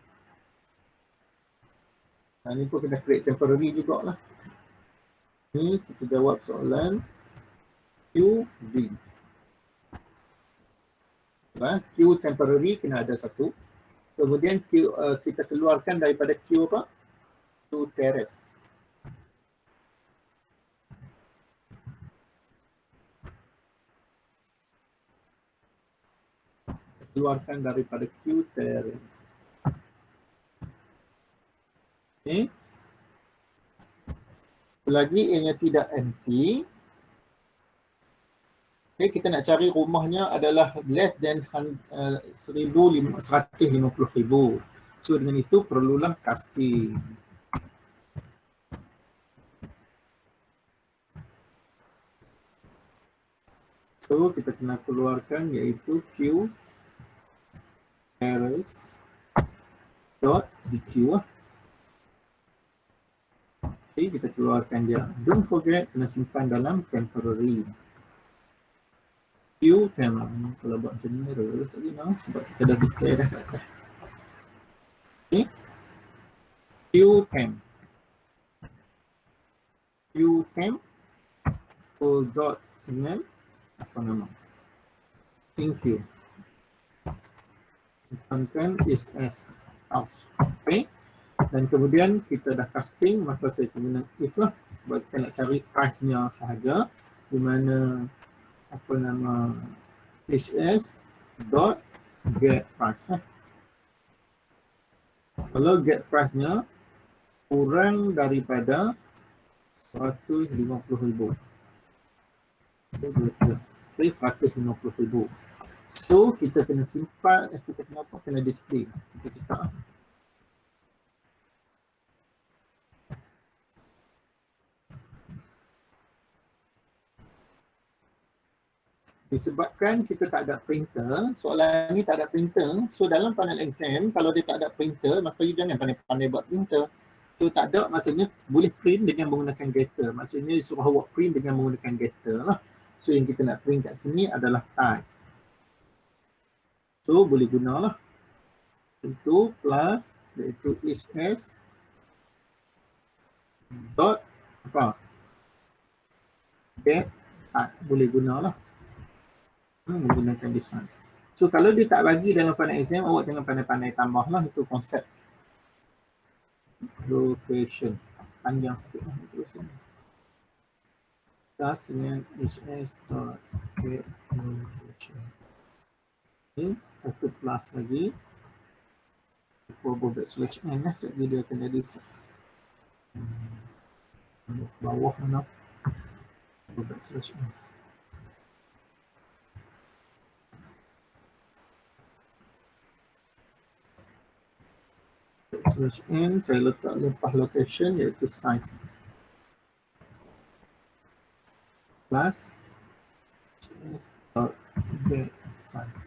Ini pun kena create temporary juga lah. Ni kita jawab soalan QB. Q temporary kena ada satu. Kemudian Q, kita keluarkan daripada Q apa? Q terrace. Keluarkan daripada Q terrace. Okay. Lagi ianya tidak empty. Okay, kita nak cari rumahnya adalah less than 150,000. So dengan itu perlulah casting. So kita kena keluarkan iaitu Q terrace dot dq lah. Okay, kita keluarkan dia. Don't forget kena simpan dalam temporary. Q temp. Kalau buat macam ni error tadi sebab kita dah declare dah kat atas. Okay. Q temp. Q temp full dot dengan apa nama? Thank you. Simpankan is as house. Okay. Dan kemudian kita dah casting, maka saya guna if lah. Sebab kita nak cari price-nya sahaja. Di mana apa nama HS dot get price lah. Kalau get price-nya kurang daripada 150,000. Okay, 150,000. So kita kena simpan, kita kena apa? Kena display. Kita cakap disebabkan kita tak ada printer, soalan ni tak ada printer, so dalam panel exam kalau dia tak ada printer, maka you jangan pandai-pandai buat printer. So tak ada, maksudnya boleh print dengan menggunakan getter, maksudnya disuruh awak print dengan menggunakan getter lah. So yang kita nak print kat sini adalah type. So boleh gunalah itu plus iaitu HS dot apa get type, boleh gunalah. Menggunakan this one. So kalau dia tak bagi dalam panel exam, awak jangan pandai-pandai tambah lah, itu konsep location. Panjang sikit lah terusnya. Plus dengan HS dot get location. Okay, satu plus lagi. Forward backslash n lah, sebab dia akan jadi bawah mana forward backslash n. Backslash n saya letak lepas location iaitu size plus get size.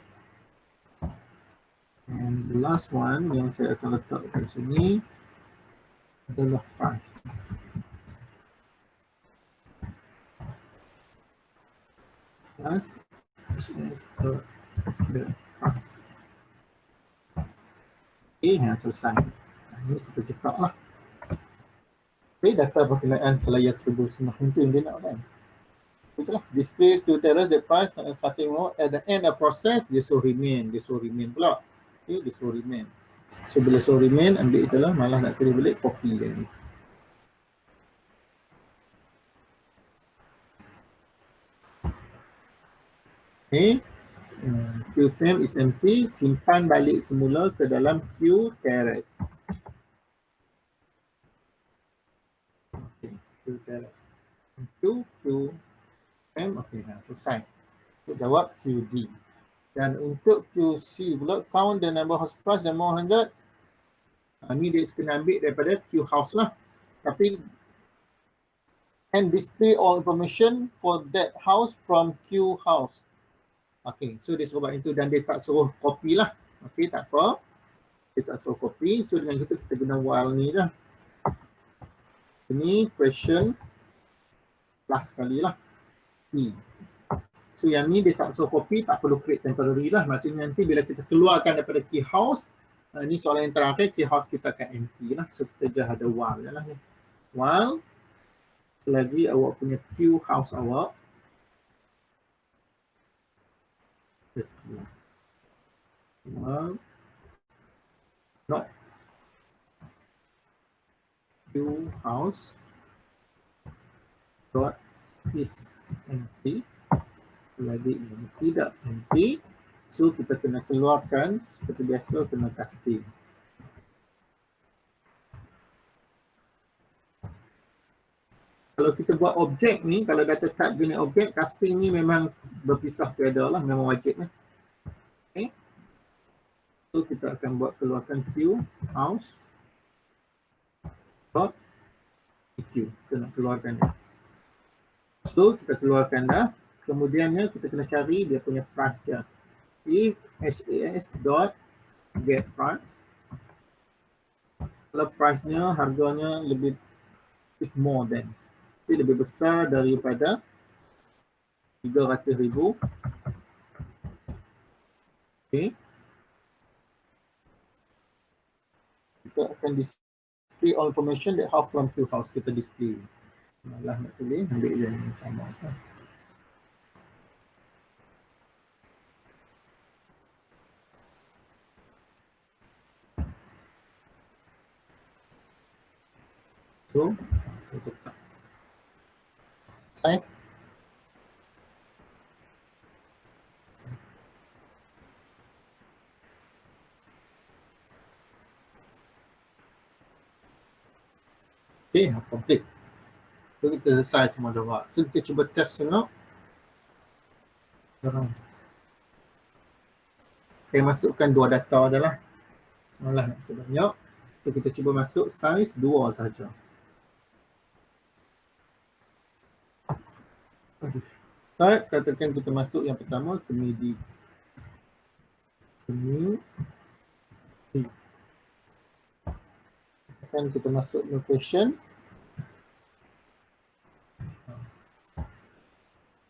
And the last one yang saya akan letak kat sini adalah price. Plus the price. Okay, yang selesai. Ini kita cekak lah. Okay, data perkiraan kelayar 1,900 yang dia nak kan. Itulah, display to terrace the price starting at the end of process, dia so remain pula. Okay, dia so remain. So bila so remain, ambil itulah, malah nak pilih balik, copy dia ni. Okay, Q temp is empty, simpan balik semula ke dalam Q terrace. Okay, Q terrace. Q temp, okay, dah selesai. Untuk jawab QD. Dan untuk QC pula, count the number house price dan more 100. Ni dia kena ambil daripada Q house lah. Tapi and display all information for that house from Q house. Okay, so dia suruh buat itu dan dia tak suruh copy lah. Okay, tak apa. Dia tak suruh copy. So dengan itu kita guna while ni lah. Ini question plus sekali lah. Ni. So yang ni dia tak so copy, tak perlu create temporary lah. Maksudnya nanti bila kita keluarkan daripada key house, ni soalan yang terakhir, key house kita akan empty lah. So kita just ada while je lah ni. While selagi awak punya queue house awak while not queue house dot is empty, selagi yang tidak empty, so kita kena keluarkan seperti biasa, kena casting. Kalau kita buat objek ni, kalau data type guna objek, casting ni memang berpisah tiada lah, memang wajib lah. Okay. So kita akan buat keluarkan queue house dot EQ. Kita nak keluarkan dia. So kita keluarkan dah. Kemudiannya kita kena cari dia punya price dia. If has dot get price. Kalau price-nya, harganya lebih is more than. Jadi lebih besar daripada 300,000. Okay. Kita akan display all information that how from queue house kita display. Malah nak tulis, ambil je yang sama. So, saya letak. Save. Okay, complete. So kita selesai semua dah. So kita cuba test tengok. Sekarang saya masukkan 2 data adalah. Malah nak masuk banyak. So kita cuba masuk size 2 saja. Start, katakan kita masuk yang pertama semi D. Semi D. Katakan kita masuk location.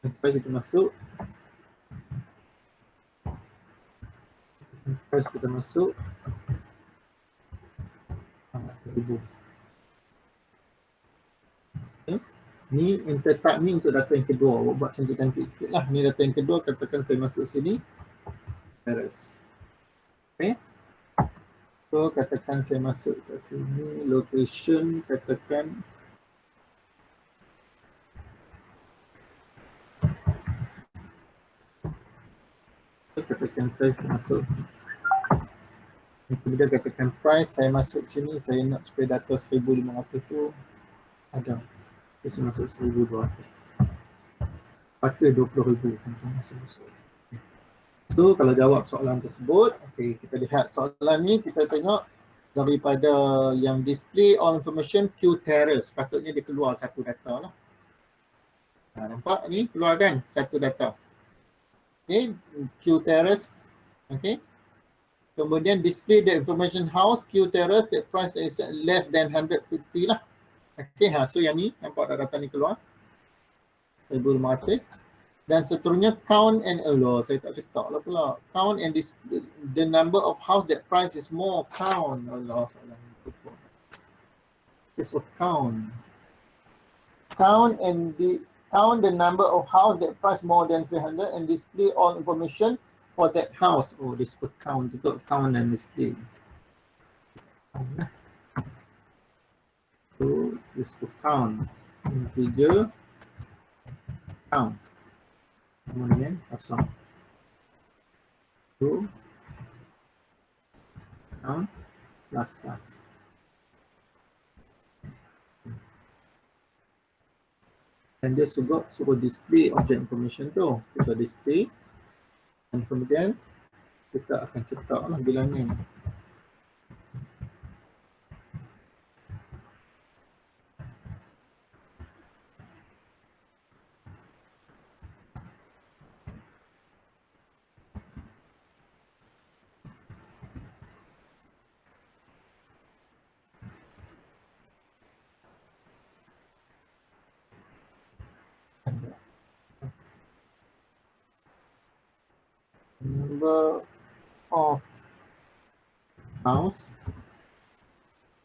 Sampai kita masuk. Sampai kita masuk. 100,000. Okay. Ni enter type ni untuk data yang kedua. Awak buat cantik-cantik sikit lah. Ni data yang kedua, katakan saya masuk sini. Terus. Okay. So katakan saya masuk kat sini. Location, katakan. Katakan saya masuk. Kemudian katakan price, saya masuk sini. Saya nak supaya data 1,500 tu ada. Saya masuk 1,200. Pakai 20,000. So kalau jawab soalan tersebut, okay, kita lihat soalan ni, kita tengok daripada yang display all information Q terrace, patutnya dia keluar satu data lah. Nampak ni keluar kan satu data. Okay, Q terrace. Okay. Kemudian display the information house Q terrace, the price is less than 150 lah. Okay, so yang ni nampak data ni keluar 1,500. Dan seterusnya count and saya tak cakap lah pula. Count and the number of house that price is more. Count. This was count. Count the number of house that price more than 300 and display all information for that house. Oh, this was count. Itu count and display. So this was count. Integer count. Kemudian kosong. So count plus. Dan dia suruh display object information tu. Kita display. Dan kemudian kita akan cetak lah bilangan. house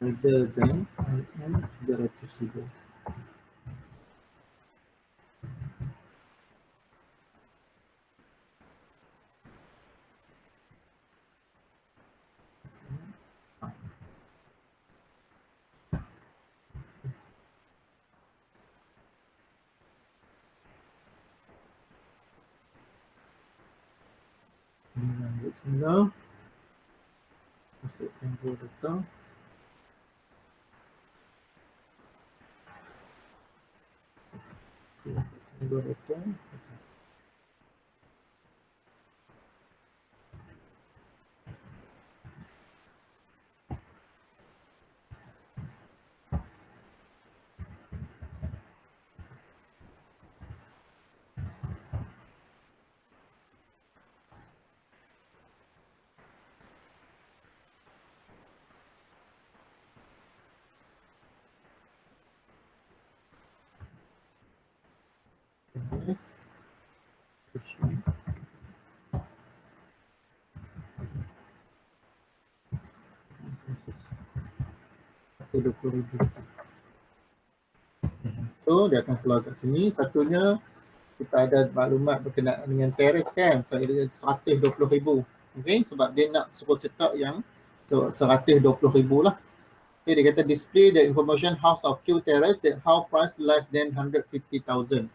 greater than RM 300,000. Bismillah. Masukkan dua data. Dua data. Yes. RM20,000. So dia akan keluar kat sini. Satunya kita ada maklumat berkenaan dengan teres kan. So dia RM120,000. Okay, sebab dia nak suruh cetak yang RM120,000 lah. Okay, dia kata display the information house of Q terrace that house price less than 150,000.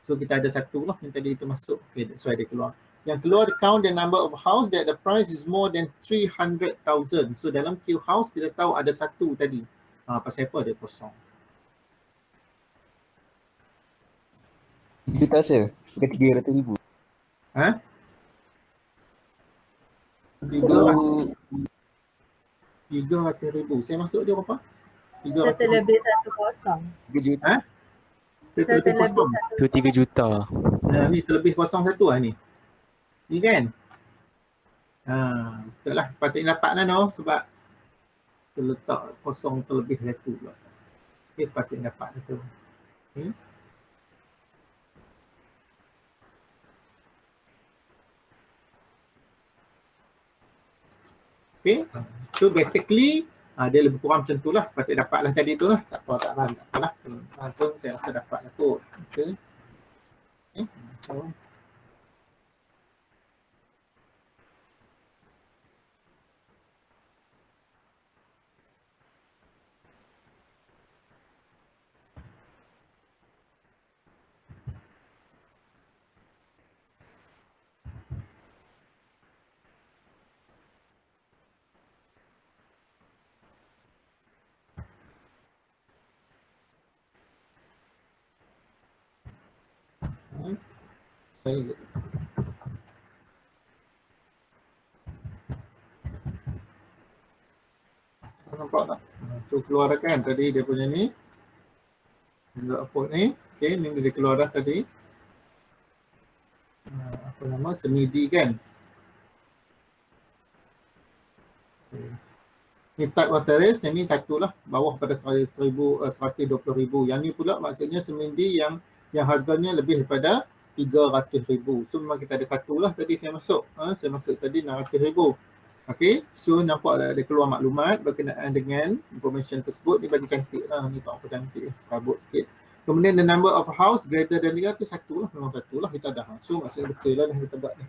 So kita ada satu lah yang tadi itu masuk. Okay, that's why dia keluar. Yang keluar count the number of house that the price is more than 300,000. So dalam Q house kita tahu ada satu tadi. Pasal apa dia kosong? Juta sel, bukan 300,000. Ha? So, 300,000. Saya masuk dia berapa? Terlebih 1 3 juta. Ha? Terlebih kosong. Tu 3 juta. Ni terlebih kosong satu lah ni. Ni kan? Betul lah. Patutnya dapat lah no. Sebab terletak kosong terlebih satu pula. Okay, patutnya dapat tu. Okay. Okay. So basically dia lebih kurang macam tu lah. Patut dapat lah tadi tu lah. Tak apa lah. Pun saya rasa dapat lah kot. Okay. So saya nampak tak? Tu keluar dah kan tadi dia punya ni. Output ni. Okay, ni dia keluar dah tadi. Apa nama? Semidi kan? Okay. Ni type of terrace, yang ni satu lah. Bawah pada 120,000. Yang ni pula maksudnya semidi yang harganya lebih daripada 300,000. So memang kita ada satu lah tadi saya masuk. Saya masuk tadi 600,000. Okay, so nampak ada keluar maklumat berkenaan dengan information tersebut. Ni bagi cantik lah, ni tak apa cantik, serabut sikit. Kemudian the number of house greater than 300, satu lah, memang satu lah kita dah. So maksudnya betul lah dah kita buat ni.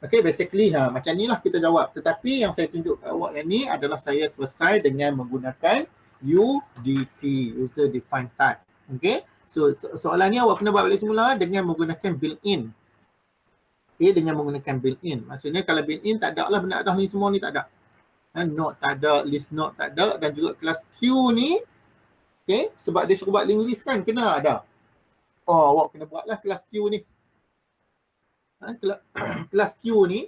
Okay, basically macam ni lah kita jawab. Tetapi yang saya tunjuk kat awak yang ni adalah saya selesai dengan menggunakan UDT, User Defined Type. Okay, so soalan ni awak kena buat balik semula dengan menggunakan built-in. Okay, dengan menggunakan built-in. Maksudnya kalau built-in tak ada lah benda dah ni semua ni tak ada. Note tak ada, list note tak ada, dan juga kelas Q ni, okay, sebab dia suruh buat link list kan, kena ada. Awak kena buatlah kelas Q ni. Kelas Q ni,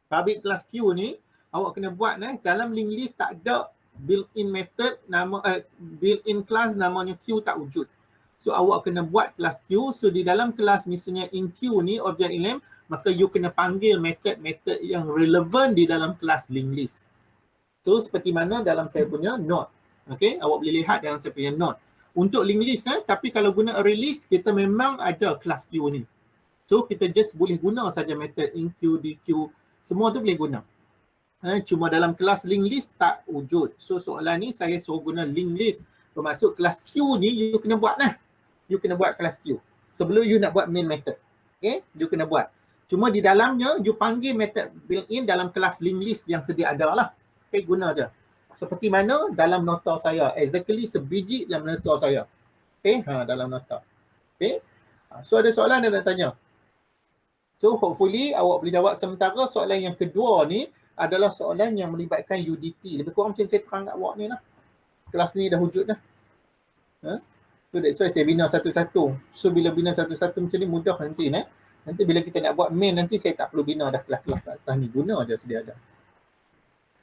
public kelas Q ni, awak kena buat dalam link list tak ada built-in method, built-in class namanya Q tak wujud. So awak kena buat kelas Q. So di dalam kelas misalnya in Q ni, object enum, maka you kena panggil method-method yang relevan di dalam kelas link list. So seperti mana dalam saya punya note. Okay, awak boleh lihat dalam saya punya note. Untuk link list tapi kalau guna array list, kita memang ada kelas Q ni. So kita just boleh guna saja method in Q, DQ, semua tu boleh guna. Cuma dalam kelas link list tak wujud. So soalan ni saya suruh guna link list. Bermaksud kelas Q ni you kena buat lah. You kena buat kelas Q. Sebelum you nak buat main method. Okay, you kena buat. Cuma di dalamnya you panggil method built-in dalam kelas link list yang sedia ada lah. Okay, guna je. Seperti mana dalam nota saya. Exactly sebiji dalam nota saya. Okay, dalam nota. Okay. So ada soalan yang nak tanya. So hopefully awak boleh jawab. Sementara soalan yang kedua ni adalah soalan yang melibatkan UDT. Lebih kurang macam saya terang kat awak ni lah. Kelas ni dah wujud dah. So that's why saya bina satu-satu. So bila bina satu-satu macam ni mudah nanti. Nanti bila kita nak buat main nanti saya tak perlu bina dah kelas-kelas kat atas ni. Guna je sedia ada.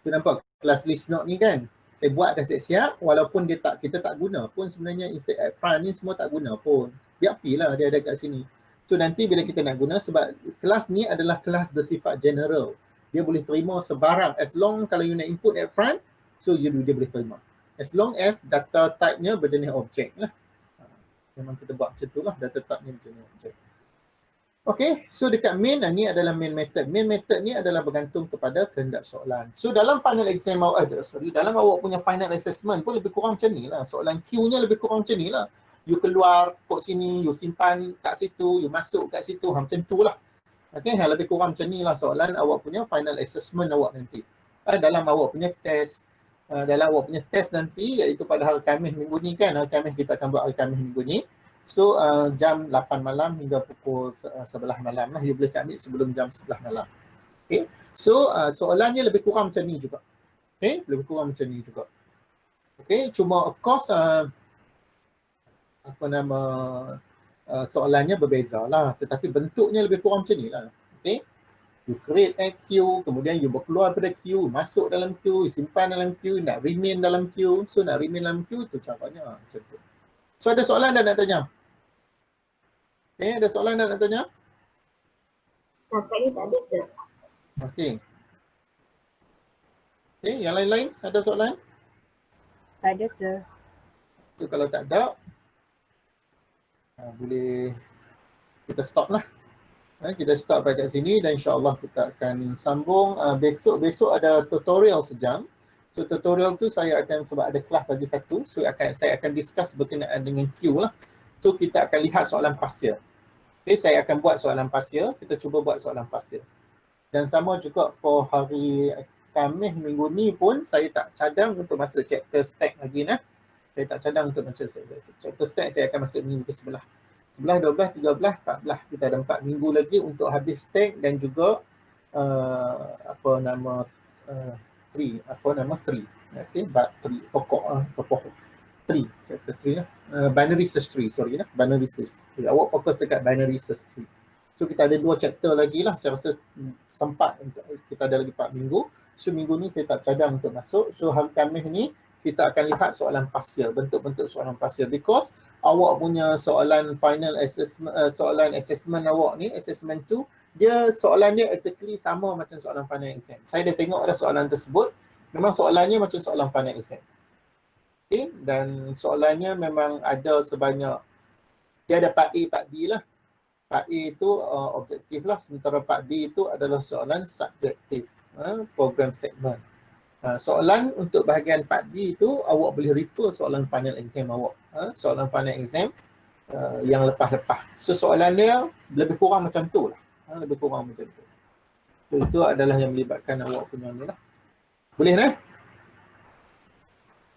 Tu nampak kelas list note ni kan. Saya buat dah siap-siap walaupun kita tak guna pun sebenarnya insert at front ni semua tak guna pun. Biar lah dia ada kat sini. So nanti bila kita nak guna sebab kelas ni adalah kelas bersifat general. Dia boleh terima sebarang as long kalau you nak input at front, so dia boleh terima. As long as data type-nya berjenis objek lah. Memang kita buat macam tu lah, data type-nya berjenis objek. Okay, so dekat main ni adalah main method. Main method ni adalah bergantung kepada kehendak soalan. So dalam final exam, dalam awak punya final assessment pun lebih kurang macam ni lah. Soalan Q-nya lebih kurang macam ni lah. You keluar kod sini, you simpan kat situ, you masuk kat situ, macam tu lah. Okay, lebih kurang macam ni lah soalan awak punya final assessment awak nanti. Dalam awak punya test, dalam awak punya test nanti, iaitu pada hari Khamis minggu ni kan, hari Khamis kita akan buat hari Khamis minggu ni. So jam 8 malam hingga pukul 11 malam lah, you boleh submit sebelum jam 11 malam. Okay, so soalannya lebih kurang macam ni juga. Okay, lebih kurang macam ni juga. Okay, cuma of course, soalannya berbeza lah, tetapi bentuknya lebih kurang macam ni lah. Okay, you create a queue, kemudian you berkeluar pada queue, masuk dalam queue, simpan dalam queue, nak remain dalam queue. So nak remain dalam queue tu caranya macam tu. So ada soalan dah nak tanya? Okay, ada soalan dah nak tanya? Sampai ni tak ada, sir. Okay. Okay, yang lain-lain ada soalan? Tak ada, sir. So kalau tak ada, boleh kita stop lah. Kita stop kat sini dan insyaAllah kita akan sambung. Besok ada tutorial sejam. So tutorial tu saya akan, sebab ada kelas lagi satu, so saya akan discuss berkenaan dengan Q lah. So kita akan lihat soalan pasir. Okay, saya akan buat soalan pasir. Kita cuba buat soalan pasir. Dan sama juga for hari Khamis minggu ni pun saya tak cadang untuk masuk chapter stack lagi nah. Saya tak cadang untuk masuk chapter stack, saya akan masuk minggu ke-11. 11, 12, 13, 14. Kita ada 4 minggu lagi untuk habis stack dan juga tree. Okay, but tree pokok tree, chapter 3 lah. Binary search tree, binary search tree. Awak fokus dekat binary search tree. So kita ada 2 chapter lagi lah. Saya rasa sempat, kita ada lagi 4 minggu. So minggu ni saya tak cadang untuk masuk. So hari Khamis ni kita akan lihat soalan pasir, bentuk-bentuk soalan pasir, because awak punya soalan final assessment, soalan assessment awak ni, assessment tu, dia soalannya exactly sama macam soalan final exam. Saya dah tengok ada soalan tersebut, memang soalannya macam soalan final exam. Okay, dan soalannya memang ada sebanyak, dia ada part A, part B lah. Part A itu objektif lah, sementara part B itu adalah soalan subjektif, program segment. Soalan untuk bahagian part B itu awak boleh refer soalan final exam awak. Soalan final exam yang lepas-lepas. So soalannya lebih kurang macam tu lah. Lebih kurang macam tu. So itu adalah yang melibatkan awak punya ni lah. Boleh lah?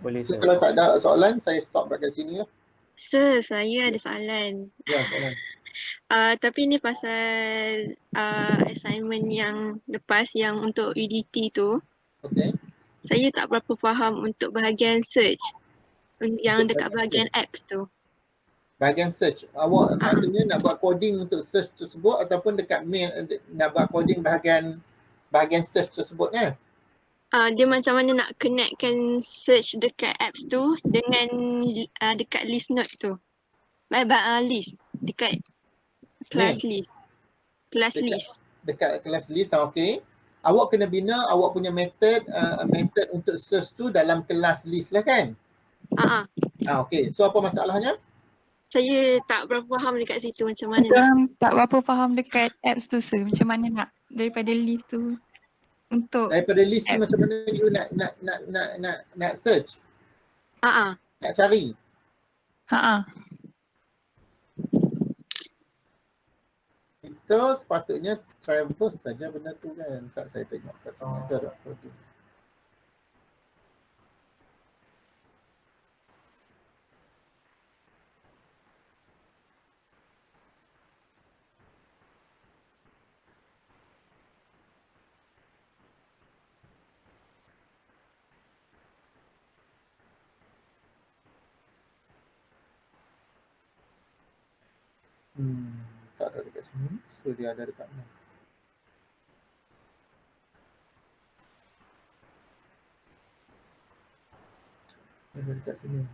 Boleh, So sir. kalau tak ada soalan, saya stop dekat sini lah. Sir, saya ada soalan. Ya, soalan. Tapi ni pasal assignment yang lepas yang untuk UDT tu, Okay. saya tak berapa faham untuk bahagian search yang Untuk dekat bahagian apps tu. Bahagian search. Awak maksudnya nak buat coding untuk search tersebut ataupun dekat mail nak buat coding bahagian search tersebut kan? Dia macam mana nak connectkan search dekat apps tu dengan dekat list note tu. List. Dekat class list. Class Dekat- list. Dekat kelas list, okey. Awak kena bina awak punya method untuk search tu dalam kelas list lah kan? Okey. So apa masalahnya? Saya tak berapa faham dekat situ macam mana nak. Kita tak berapa faham dekat apps tu, sir. Macam mana nak daripada list tu untuk Daripada list ni app. macam mana you nak search, nak cari. Kita sepatutnya traverse saja benda tu kan. Saya tengok kat sini ada tak coding. Tak ada dekat sini. So dia ada dekat mana? Ada dekat sini.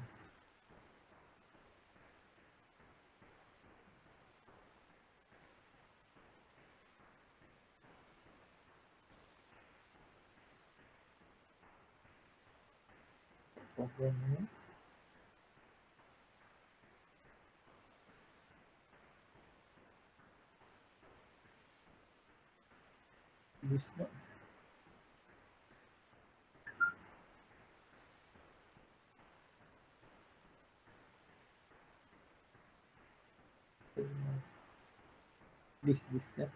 Program ni. List note. List ya.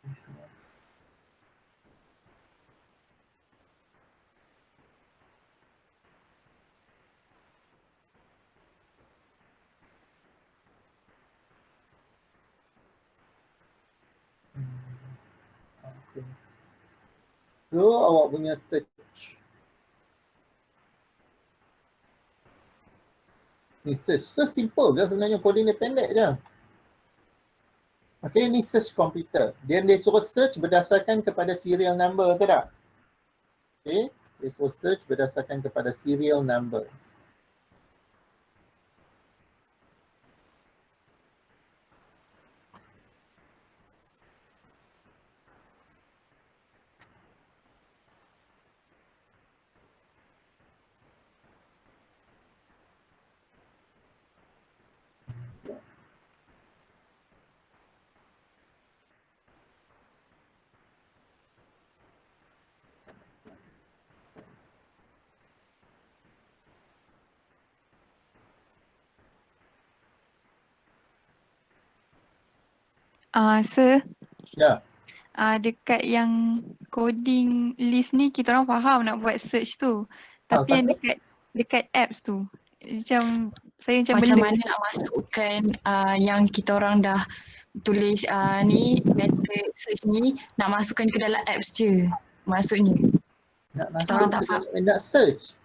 List note. Okay. So awak punya search. Ni search. So simple je sebenarnya, coding dia pendek je. Okay, ni search komputer. Dia suruh search berdasarkan kepada serial number ke tak? Okay, dia suruh search berdasarkan kepada serial number. Sir, Ya. dekat yang coding list ni kita orang faham nak buat search tu. Tapi yang dekat apps tu macam saya macam Macam blur. mana nak masukkan yang kita orang dah tulis ni method search ni nak masukkan ke dalam apps je maksudnya. Nak Kita orang masuk tak ke dalam, nak search.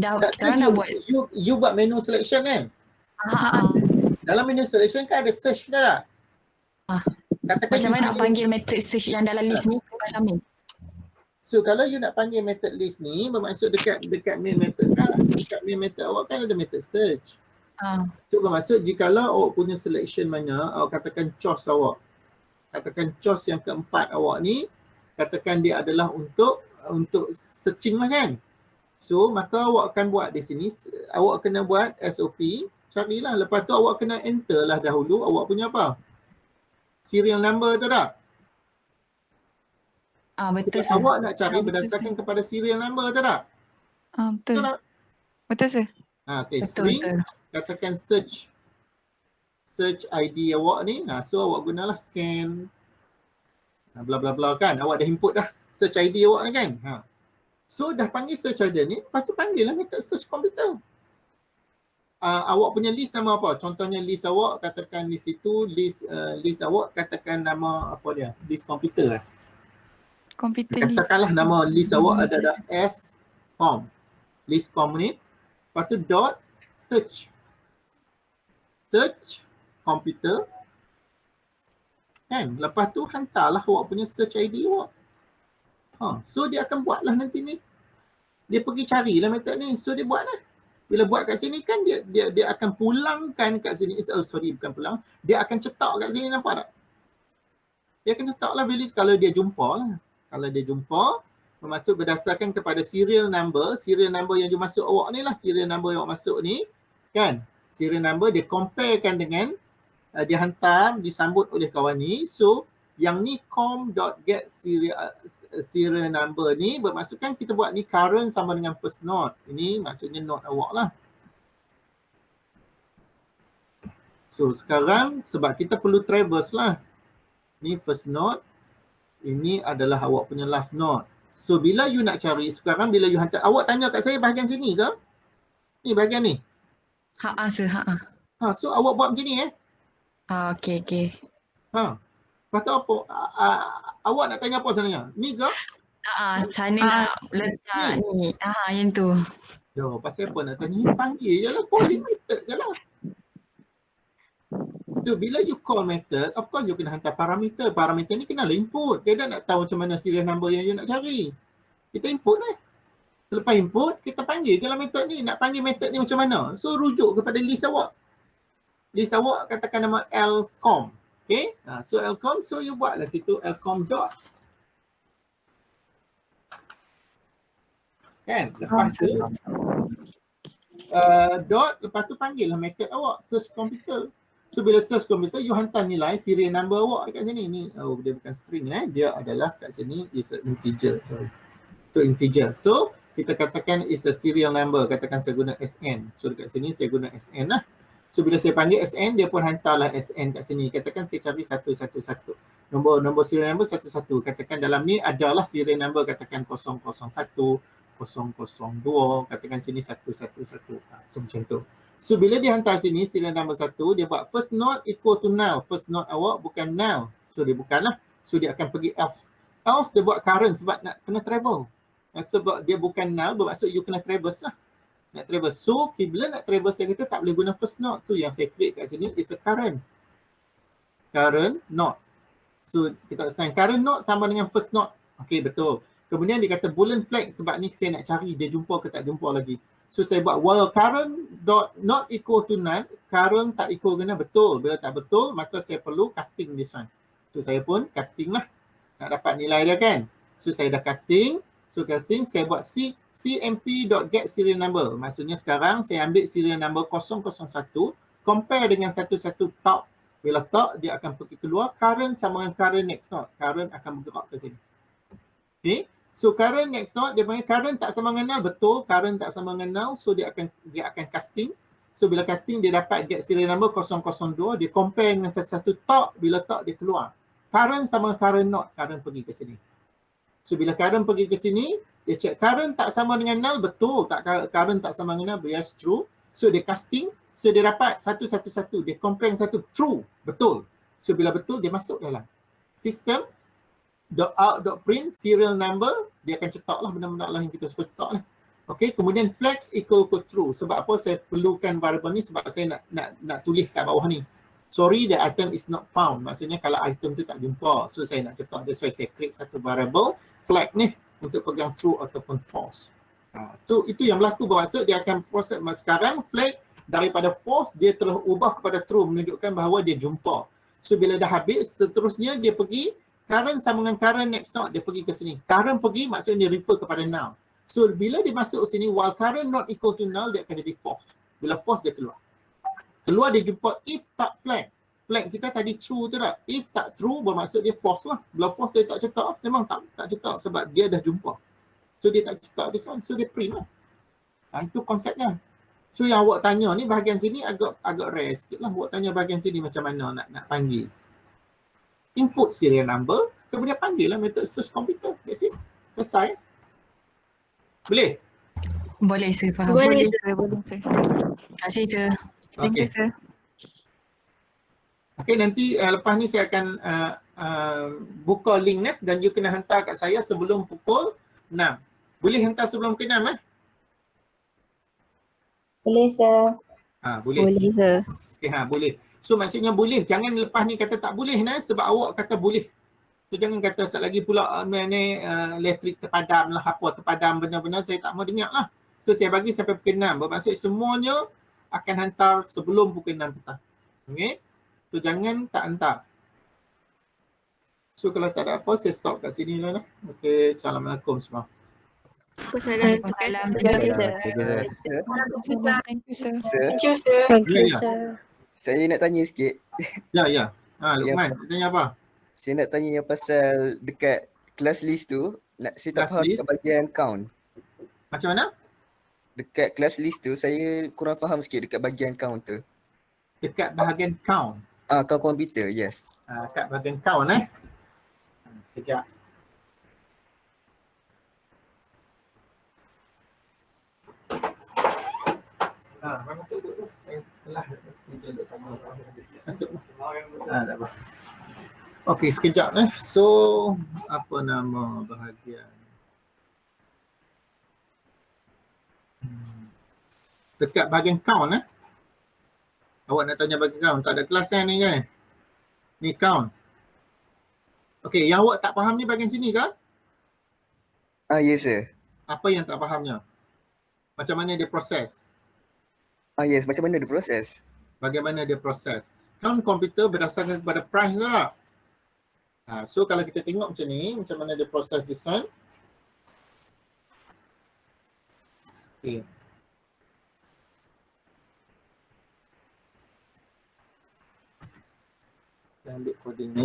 Dah Nak kita orang search dah buat. you buat menu selection kan? Dalam menu selection kan ada search dah tak? Katakan Macam mana nak panggil method search yang dalam list ni ke dalam ni? So kalau you nak panggil method list ni bermaksud dekat main method kan? Dekat main method awak kan ada method search. So bermaksud jikalau awak punya selection mana, awak katakan choice awak. Katakan choice yang keempat awak ni, katakan dia adalah untuk searching lah kan. So maka awak akan buat di sini, awak kena buat SOP, carilah. Lepas tu awak kena enter lah dahulu awak punya apa? Serial number tu tak? Betul So, sir. awak nak cari berdasarkan kepada serial number tu tak? Betul. tak? Betul sir. Okay, Betul, string, katakan search ID awak ni. So awak gunalah scan bla bla bla kan. Awak dah input dah search ID awak ni kan. So dah panggil search ID ni, lepas tu panggil lah method search komputer. Awak punya list nama apa? Contohnya list awak, katakan di situ list awak katakan nama apa dia? List komputer lah. Komputer list. Katakanlah nama list awak ada S.com. List com ni. Lepas tu dot search. Search komputer. Kan? Lepas tu hantarlah awak punya search ID awak. So dia akan buatlah nanti ni. Dia pergi carilah method ni. So dia buatlah. Bila buat kat sini kan dia akan pulangkan kat sini. Bukan pulang. Dia akan cetak kat sini, nampak tak? Dia akan cetaklah bila kalau dia jumpa lah. Kalau dia jumpa, bermaksud berdasarkan kepada serial number yang dimasuk awak ni lah, serial number yang awak masuk ni, kan? Serial number dia comparekan dengan dia hantar, disambut oleh kawan ni. So Yang ni com.get serial number ni bermaksudkan kita buat ni current sama dengan first node. Ini maksudnya node awak lah. So sekarang sebab kita perlu traverse lah. Ni first node. Ini adalah awak punya last node. So bila you nak cari sekarang, bila you hantar, awak tanya kat saya bahagian sini ke? Ni bahagian ni. Sir. So awak buat macam ni Okay. Lepas tu apa? Awak nak tanya apa sebenarnya? Ni ke? Sana nak letak ni. Yang tu. Yo, pasal apa nak tanya? Panggil je lah. Call method je lah. So bila you call method, of course you kena hantar parameter. Parameter ni kena input. Dia dah nak tahu macam mana serial number yang you nak cari. Kita input lah. Selepas input, kita panggil dalam method ni. Nak panggil method ni macam mana? So rujuk kepada list awak. List awak katakan nama lcom. Okay. So lcom, so you buatlah situ lcom dot. Kan? Lepas tu, dot, lepas tu panggil lah method awak. Search computer. So bila search computer, you hantar nilai serial number awak dekat sini. Ni, dia bukan string dia adalah kat sini is a integer. Sorry. So integer. So kita katakan is a serial number. Katakan saya guna SN. So dekat sini saya guna SN lah. So bila saya panggil SN, dia pun hantarlah SN kat sini. Katakan saya cari 111. Nombor serial number 11. Katakan dalam ni adalah serial number katakan 001, 002. Katakan sini 111. So macam tu. So bila dia hantar sini serial number 1, dia buat first node equal to null. First node awak bukan null. So dia bukanlah. So dia akan pergi else. Else dia buat current sebab nak kena travel. Sebab dia bukan null bermaksud you kena traverse lah. Nak traverse. So bila nak traverse saya kata tak boleh guna first node tu yang saya create kat sini is a current. Current node. So kita assign current node sama dengan first node. Okay, betul. Kemudian dia kata boolean flag sebab ni saya nak cari dia jumpa ke tak jumpa lagi. So saya buat while current dot not equal to none, current tak equal kena betul. Bila tak betul, maka saya perlu casting this one. So saya pun casting lah. Nak dapat nilai dia kan. So saya dah casting. So casting, saya buat cmp.get serial number. Maksudnya sekarang saya ambil serial number 001, compare dengan 11 top. Bila top, dia akan pergi keluar. Current sama dengan current next node. Current akan bergerak ke sini. Okay. So current next node, dia panggil current tak sama dengan null. Betul, current tak sama dengan null. So dia akan casting. So bila casting, dia dapat get serial number 002. Dia compare dengan satu top. Bila top, dia keluar. Current sama dengan current node. Current pergi ke sini. So bila current pergi ke sini, dia check current tak sama dengan null. Betul, current tak sama dengan null. Yes, true. So dia casting. So dia dapat 111. Dia compare dengan satu. True, betul. So bila betul, dia masuk dalam sistem. .out.print serial number, dia akan cetaklah benda-benda lah yang kita suka cetak lah. Okay, kemudian flex equal to true. Sebab apa saya perlukan variable ni? Sebab saya nak tulis kat bawah ni. Sorry, the item is not found. Maksudnya kalau item tu tak jumpa. So saya nak cetak. That's why saya create satu variable flag ni untuk pegang true ataupun false. Itu yang berlaku bermaksud dia akan proses. Sekarang flag daripada false dia telah ubah kepada true menunjukkan bahawa dia jumpa. So bila dah habis, seterusnya dia pergi current sama dengan current next node, dia pergi ke sini. Current pergi maksudnya dia refer kepada null. So bila dia masuk sini, while current not equal to null, dia akan jadi false. Bila false, dia keluar. Keluar dia jumpa if tak flag. Flag kita tadi true tu tak? If tak true bermaksud dia false lah. Bila false dia tak cetak, memang tak cetak sebab dia dah jumpa. So dia tak cetak this one, so dia print lah. Itu konsepnya. So yang awak tanya ni bahagian sini agak rare sikit lah. Awak tanya bahagian sini macam mana nak panggil. Input serial number, kemudian panggil lah method search computer. That's it. Selesai. Boleh? Boleh, sir. Faham. Boleh, Boleh, sir. Terima kasih, sir. Thank you, sir. Okay, nanti lepas ni saya akan buka link dan you kena hantar kat saya sebelum pukul 6. Boleh hantar sebelum pukul 6 Boleh, sir. Boleh. Boleh, sir. Okay, boleh. So maksudnya boleh, jangan lepas ni kata tak boleh sebab awak kata boleh. So jangan kata saat lagi pula elektrik terpadam lah, apa terpadam benar-benar saya tak mau dengar lah. So saya bagi sampai pukul 6, bermaksud semuanya akan hantar sebelum pukul 6 petang. Okay, so jangan tak hantar. So kalau tak ada apa, saya stop kat sini lah. Okay, Assalamualaikum semua. Waalaikumsalam. Terima kasih, sir. Thank you, sir. Thank you, sir. Sir, Thank you, Ya. sir. saya nak tanya sikit. Ya. Lukman, tanya apa? Saya nak tanya yang pasal dekat class list tu, saya tak Class faham list? dekat bahagian count. Macam mana? Dekat class list tu saya kurang faham sikit dekat bahagian count tu. Dekat bahagian count. Count komputer, yes. Kat bahagian count sekejap. Masuk dulu. Saya telah duduk tak mahu. Masuk. Tak apa. Okey, sekejap So, apa nama bahagian? Dekat bahagian count Awak nak tanya bahagian count, tak ada kelas ni kan? Ni count. Okey, yang awak tak faham ni bahagian sini ke? Yes sir. Apa yang tak fahamnya? Macam mana dia proses? Yes, macam mana dia proses? Bagaimana dia proses? Count komputer berdasarkan kepada price tu tak? So kalau kita tengok macam ni, macam mana dia proses this one? Okay. Kita ambil coding ni.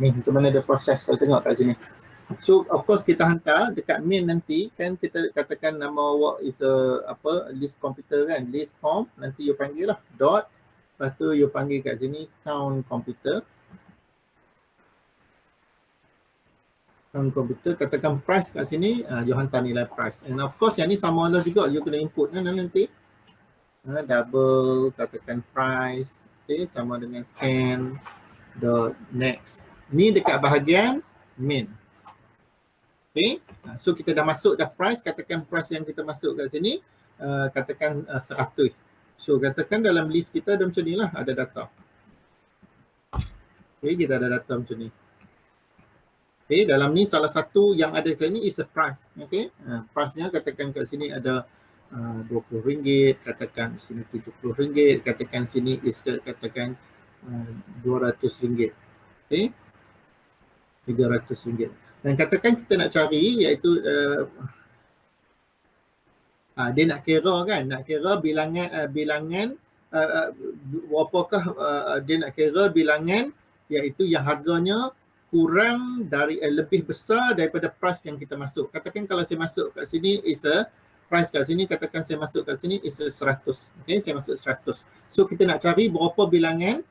Ni macam mana dia proses, saya tengok kat sini. So of course kita hantar dekat main nanti kan, kita katakan nama awak is a list computer kan, list comp, nanti you panggil lah dot, lepas tu you panggil kat sini count computer. Count computer, katakan price kat sini, you hantar nilai price. And of course yang ni sama ada juga, you kena input kan nanti. Double, katakan price, okay, sama dengan scan dot next. Ni dekat bahagian main. Okay, so kita dah masuk dah price, katakan price yang kita masuk kat sini, katakan 100. So katakan dalam list kita ada macam ni lah, ada data. Okay, kita ada data macam ni. Okay, dalam ni salah satu yang ada kat sini is a price. Okay, price-nya katakan kat sini ada RM20, katakan sini RM70, katakan sini is katakan RM200. Okay, RM300. Dan katakan kita nak cari iaitu dia nak kira kan, nak kira bilangan berapakah dia nak kira bilangan iaitu yang harganya kurang dari lebih besar daripada price yang kita masuk. Katakan kalau saya masuk kat sini is a price kat sini, katakan saya masuk kat sini is a 100. Okay, saya masuk 100. So kita nak cari berapa bilangan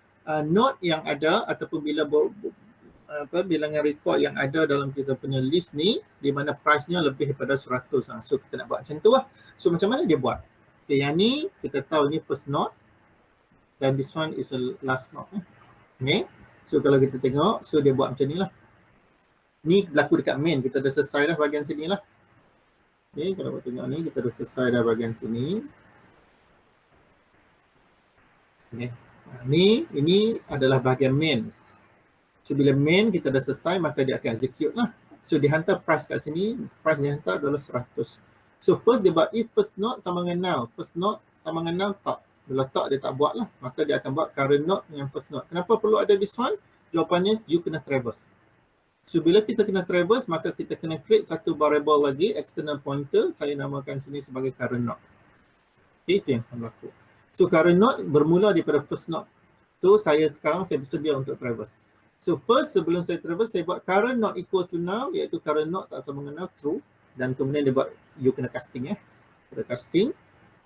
note yang ada ataupun bilangan record yang ada dalam kita punya list ni di mana price-nya lebih daripada 100. So kita nak buat macam tu lah. So macam mana dia buat? Okay, yang ni kita tahu ni first note dan this one is a last note. Okay, so kalau kita tengok, so dia buat macam ni lah. Ni berlaku dekat main, kita dah selesai dah bahagian sini lah. Okay, kalau kita tengok ni kita dah selesai dah bahagian sini. Okay, ini adalah bahagian main. So bila main kita dah selesai, maka dia akan execute lah. So dia hantar price kat sini, price dia hantar adalah 100. So first dia buat if first note sama dengan null. First note sama dengan null tak. Bila tak dia tak buat lah. Maka dia akan buat current note dengan first note. Kenapa perlu ada this one? Jawapannya you kena traverse. So bila kita kena traverse, maka kita kena create satu variable lagi, external pointer. Saya namakan sini sebagai current note. Okay, itu yang akan berlaku. So current note bermula daripada first note. So saya bersedia untuk traverse. So first sebelum saya traverse, saya buat current not equal to null, iaitu current not tak sama dengan null, true. Dan kemudian dia buat, you kena casting kena casting.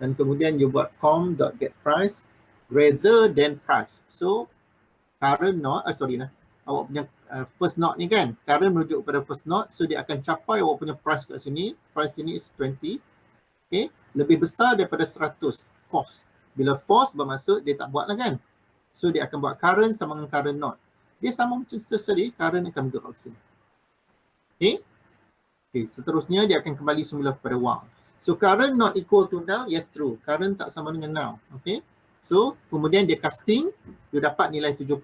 Dan kemudian you buat com.getPrice greater than price. So current not, awak punya first not ni kan, current merujuk pada first not, so dia akan capai awak punya price kat sini. Price sini is 20. Okay, lebih besar daripada 100, false. Bila false bermaksud dia tak buat lah kan. So dia akan buat current sama dengan current not. Dia sama macam search tadi, current akan bergerak ke sini. Okay. Okay, seterusnya dia akan kembali semula kepada while. So current not equal to null, yes true. Current tak sama dengan null. Okay. So kemudian dia casting, you dapat nilai 70.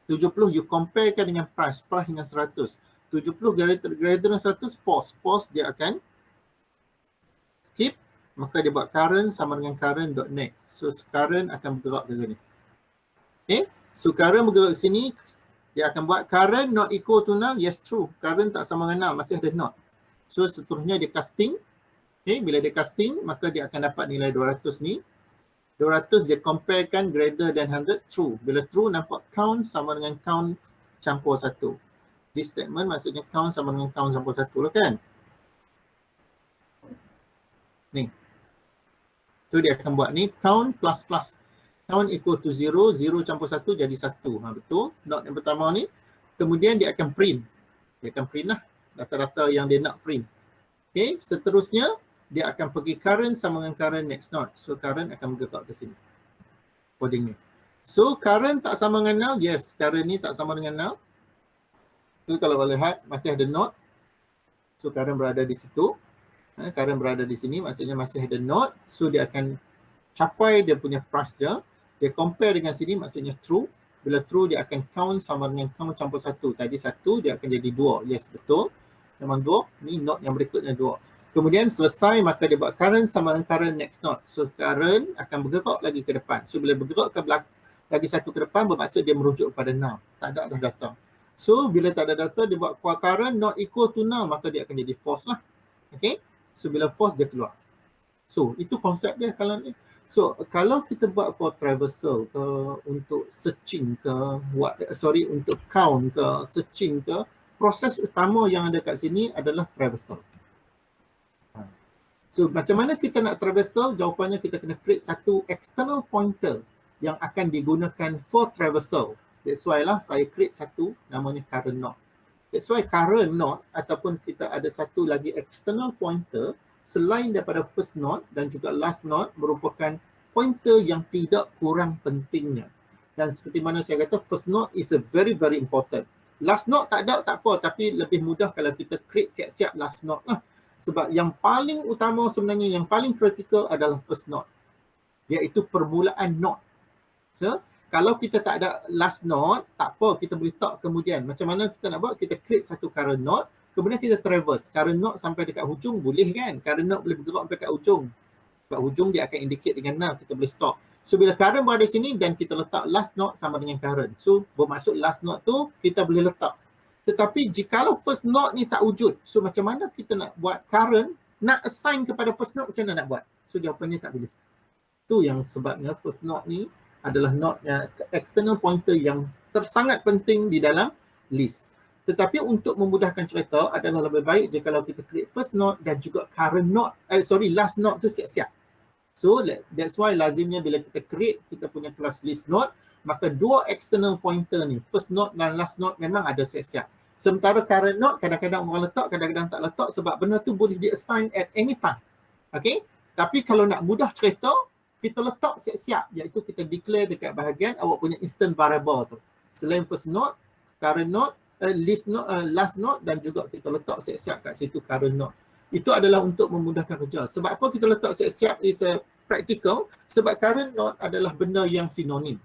70 you comparekan dengan price dengan 100. 70 greater than 100, false. False dia akan skip, maka dia buat current sama dengan current.next. So current akan bergerak ke sini. Okay. So current bergerak ke sini, Dia akan buat current not equal to null, yes true. Current tak sama dengan null, masih ada not. So seterusnya dia casting. Okay, bila dia casting, maka dia akan dapat nilai 200 ni. 200 dia comparekan greater than 100, true. Bila true, nampak count sama dengan count campur 1. This statement maksudnya count sama dengan count campur 1 lah kan. Ni. So dia akan buat ni, count plus plus. Count equal to 0, 0 campur 1 jadi 1. Betul. Not yang pertama ni. Kemudian dia akan print. Dia akan print lah data-data yang dia nak print. Okay, seterusnya dia akan pergi current sama dengan current next node. So current akan bergerak ke sini. Coding ni. So current tak sama dengan null. Yes, current ni tak sama dengan null. So kalau lihat masih ada node. So current berada di situ. Current berada di sini maksudnya masih ada node. So dia akan capai dia punya price dia. Dia compare dengan sini maksudnya true. Bila true dia akan count sama dengan count campur 1. Tadi 1 dia akan jadi 2. Yes, betul. Memang 2. Ni node yang berikutnya 2. Kemudian selesai maka dia buat current sama dengan current next node. So current akan bergerak lagi ke depan. So bila bergerak ke belakang lagi satu ke depan bermaksud dia merujuk kepada null. Tak ada data. So bila tak ada data dia buat current not equal to null maka dia akan jadi false lah. Okay. So bila false dia keluar. So itu konsep dia kalau ni. So kalau kita buat for traversal ke untuk searching ke untuk count ke searching ke, proses utama yang ada kat sini adalah traversal. So macam mana kita nak traversal? Jawapannya kita kena create satu external pointer yang akan digunakan for traversal. That's why lah saya create satu namanya current node. That's why current node ataupun kita ada satu lagi external pointer selain daripada first node dan juga last node merupakan pointer yang tidak kurang pentingnya. Dan seperti mana saya kata first node is a very very important. Last node tak ada tak apa tapi lebih mudah kalau kita create siap-siap last node lah. Sebab yang paling utama sebenarnya, yang paling kritikal adalah first node. Iaitu permulaan node. So, kalau kita tak ada last node, tak apa, kita boleh tak kemudian. Macam mana kita nak buat? Kita create satu current node, kemudian kita traverse. Current node sampai dekat hujung, boleh kan? Current node boleh bergerak sampai kat hujung. Kat hujung dia akan indicate dengan null, kita boleh stop. So, bila current berada di sini dan kita letak last node sama dengan current. So, bermaksud last node tu kita boleh letak. Tetapi jikalau first node ni tak wujud, so macam mana kita nak buat current, nak assign kepada first node, macam mana nak buat? So jawapannya tak boleh. Itu yang sebabnya first node ni adalah node external pointer yang sangat penting di dalam list. Tetapi untuk memudahkan cerita adalah lebih baik jikalau kita create first node dan juga current node, last node tu siap-siap. So that's why lazimnya bila kita create kita punya class list node, maka dua external pointer ni, first node dan last node memang ada siap-siap. Sementara current node kadang-kadang orang letak, kadang-kadang tak letak sebab benda tu boleh di-assign at any time. Okay? Tapi kalau nak mudah cerita, kita letak siap-siap iaitu kita declare dekat bahagian awak punya instant variable tu. Selain first node, current node, list node, last node dan juga kita letak siap-siap kat situ current node. Itu adalah untuk memudahkan kerja. Sebab apa kita letak siap-siap is practical? Sebab current node adalah benda yang sinonim.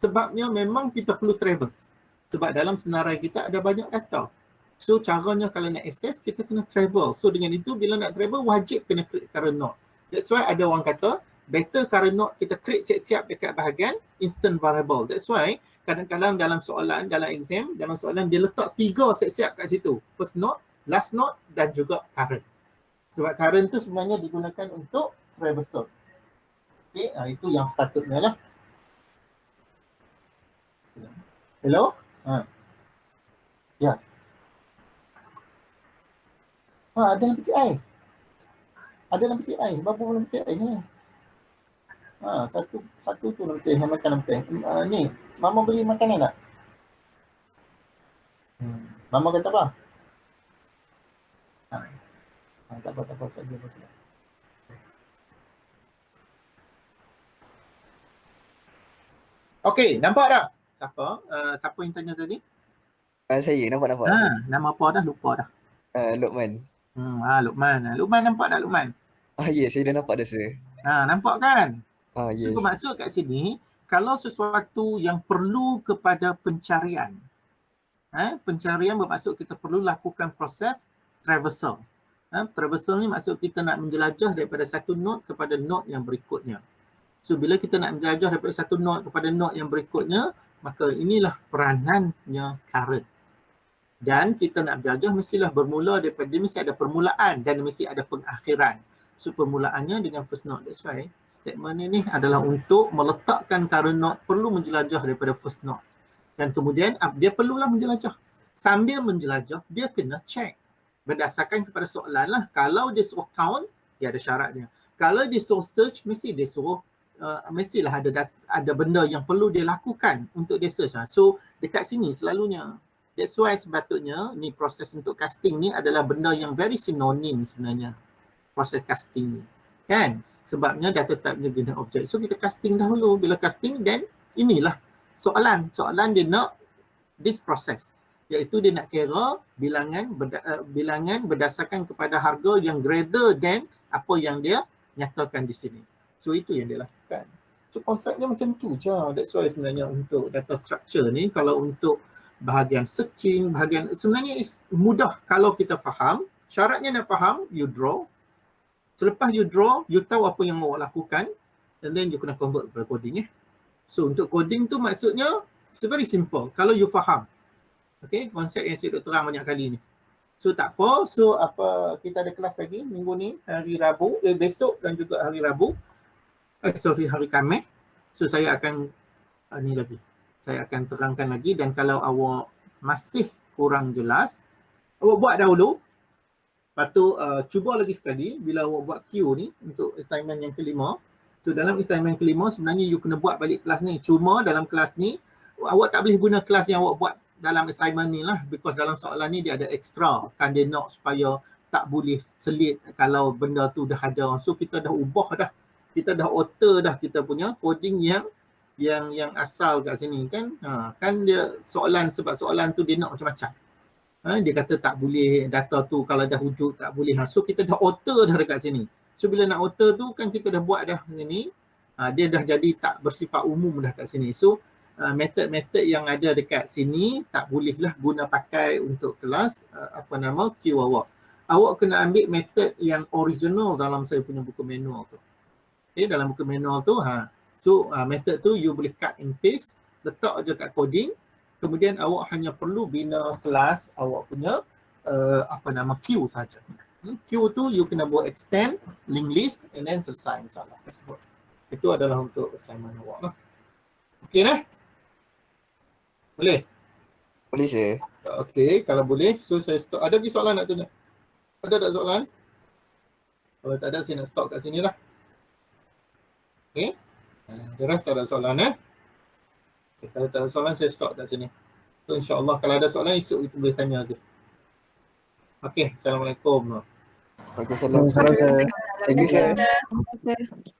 Sebabnya memang kita perlu traverse. Sebab dalam senarai kita ada banyak data. So caranya kalau nak access, kita kena travel. So dengan itu bila nak travel, wajib kena create current node. That's why ada orang kata, better current node kita create siap-siap dekat bahagian instant variable. That's why kadang-kadang dalam soalan, dalam exam, dalam soalan dia letak 3 siap-siap kat situ. First node, last node dan juga current. Sebab current tu sebenarnya digunakan untuk traversal. Okay, itu yang sepatutnya lah. Hello? Ya. Ada dalam petik air. Ada dalam petik air. Berapa dalam petik air ni? Satu tu dalam petik air. Makan dalam petik air. Ni, Mama beli makanan tak? Mama kata apa? Tak apa. Saja. Okey, nampak tak? Siapa yang tanya tadi? Saya nampak. Nama apa dah? Lupa dah. Luqman. Luqman. Luqman nampak tak Luqman? Ya, saya dah nampak dah sir. Nampak kan? Yes. So maksud kat sini, kalau sesuatu yang perlu kepada pencarian. Pencarian bermaksud kita perlu lakukan proses traversal. Traversal ni maksud kita nak menjelajah daripada satu node kepada node yang berikutnya. So bila kita nak menjelajah daripada satu node kepada node yang berikutnya, Maka inilah peranannya current. Dan kita nak belajar mestilah bermula daripada dia mesti ada permulaan dan mesti ada pengakhiran. So permulaannya dengan first node. That's why statement ini adalah untuk meletakkan current node perlu menjelajah daripada first node. Dan kemudian dia perlulah menjelajah. Sambil menjelajah, dia kena check. Berdasarkan kepada soalan lah. Kalau dia suruh count, dia ada syaratnya. Kalau dia suruh search, mesti dia suruh mestilah ada benda yang perlu dia lakukan untuk dia search. So dekat sini selalunya. That's why sepatutnya ni proses untuk casting ni adalah benda yang very sinonim sebenarnya. Proses casting ni. Kan? Sebabnya data type-nya guna objek. So kita casting dahulu. Bila casting, then inilah soalan. Soalan dia nak this process. Iaitu dia nak kira bilangan berdasarkan kepada harga yang greater than apa yang dia nyatakan di sini. So itu yang dia lakukan. So konsepnya macam tu je. That's why sebenarnya untuk data structure ni, kalau untuk bahagian searching, bahagian sebenarnya mudah kalau kita faham. Syaratnya nak faham, you draw. Selepas you draw, you tahu apa yang awak lakukan, and then you kena convert kepada coding. So untuk coding tu maksudnya it's very simple. Kalau you faham. Okay, konsep yang saya terang banyak kali ni. So tak apa. So apa, kita ada kelas lagi minggu ni, hari Rabu, besok dan juga hari Rabu. Hari Khamis. So saya akan ni lagi. Saya akan terangkan lagi, dan kalau awak masih kurang jelas, awak buat dahulu. Lepas tu cuba lagi sekali bila awak buat Q ni untuk assignment yang kelima. So dalam assignment kelima sebenarnya you kena buat balik kelas ni. Cuma dalam kelas ni awak tak boleh guna kelas yang awak buat dalam assignment ni lah, because dalam soalan ni dia ada extra. Kan dia nak supaya tak boleh selit kalau benda tu dah ada. So kita dah ubah dah. Kita dah alter dah kita punya coding yang asal kat sini kan. Kan dia soalan, sebab soalan tu dia nak macam-macam. Dia kata tak boleh data tu kalau dah wujud tak boleh. So kita dah alter dah dekat sini. So bila nak alter tu kan kita dah buat dah ni. Dia dah jadi tak bersifat umum dah kat sini. So method-method yang ada dekat sini tak bolehlah guna pakai untuk kelas Q awak. Awak kena ambil method yang original dalam saya punya buku manual tu. Okay, dalam buku manual tu so method tu you boleh cut and paste, letak je kat coding. Kemudian awak hanya perlu bina kelas awak punya Q saja. Q tu you kena buat extend, link list, and then selesai masalah tersebut. Itu adalah untuk assignment awak lah. Okay dah? Boleh? Boleh sir. Okay, kalau boleh. So saya stop. Ada lagi soalan nak tanya? Ada tak soalan? Kalau tak ada saya nak stop kat sini lah. Okay. The rest tak ada soalan Okay, kalau tak ada soalan saya stop kat sini. So insyaAllah kalau ada soalan esok kita boleh tanya lagi. Okay, Assalamualaikum. Waalaikumsalam. Thank you sir. Terima kasih.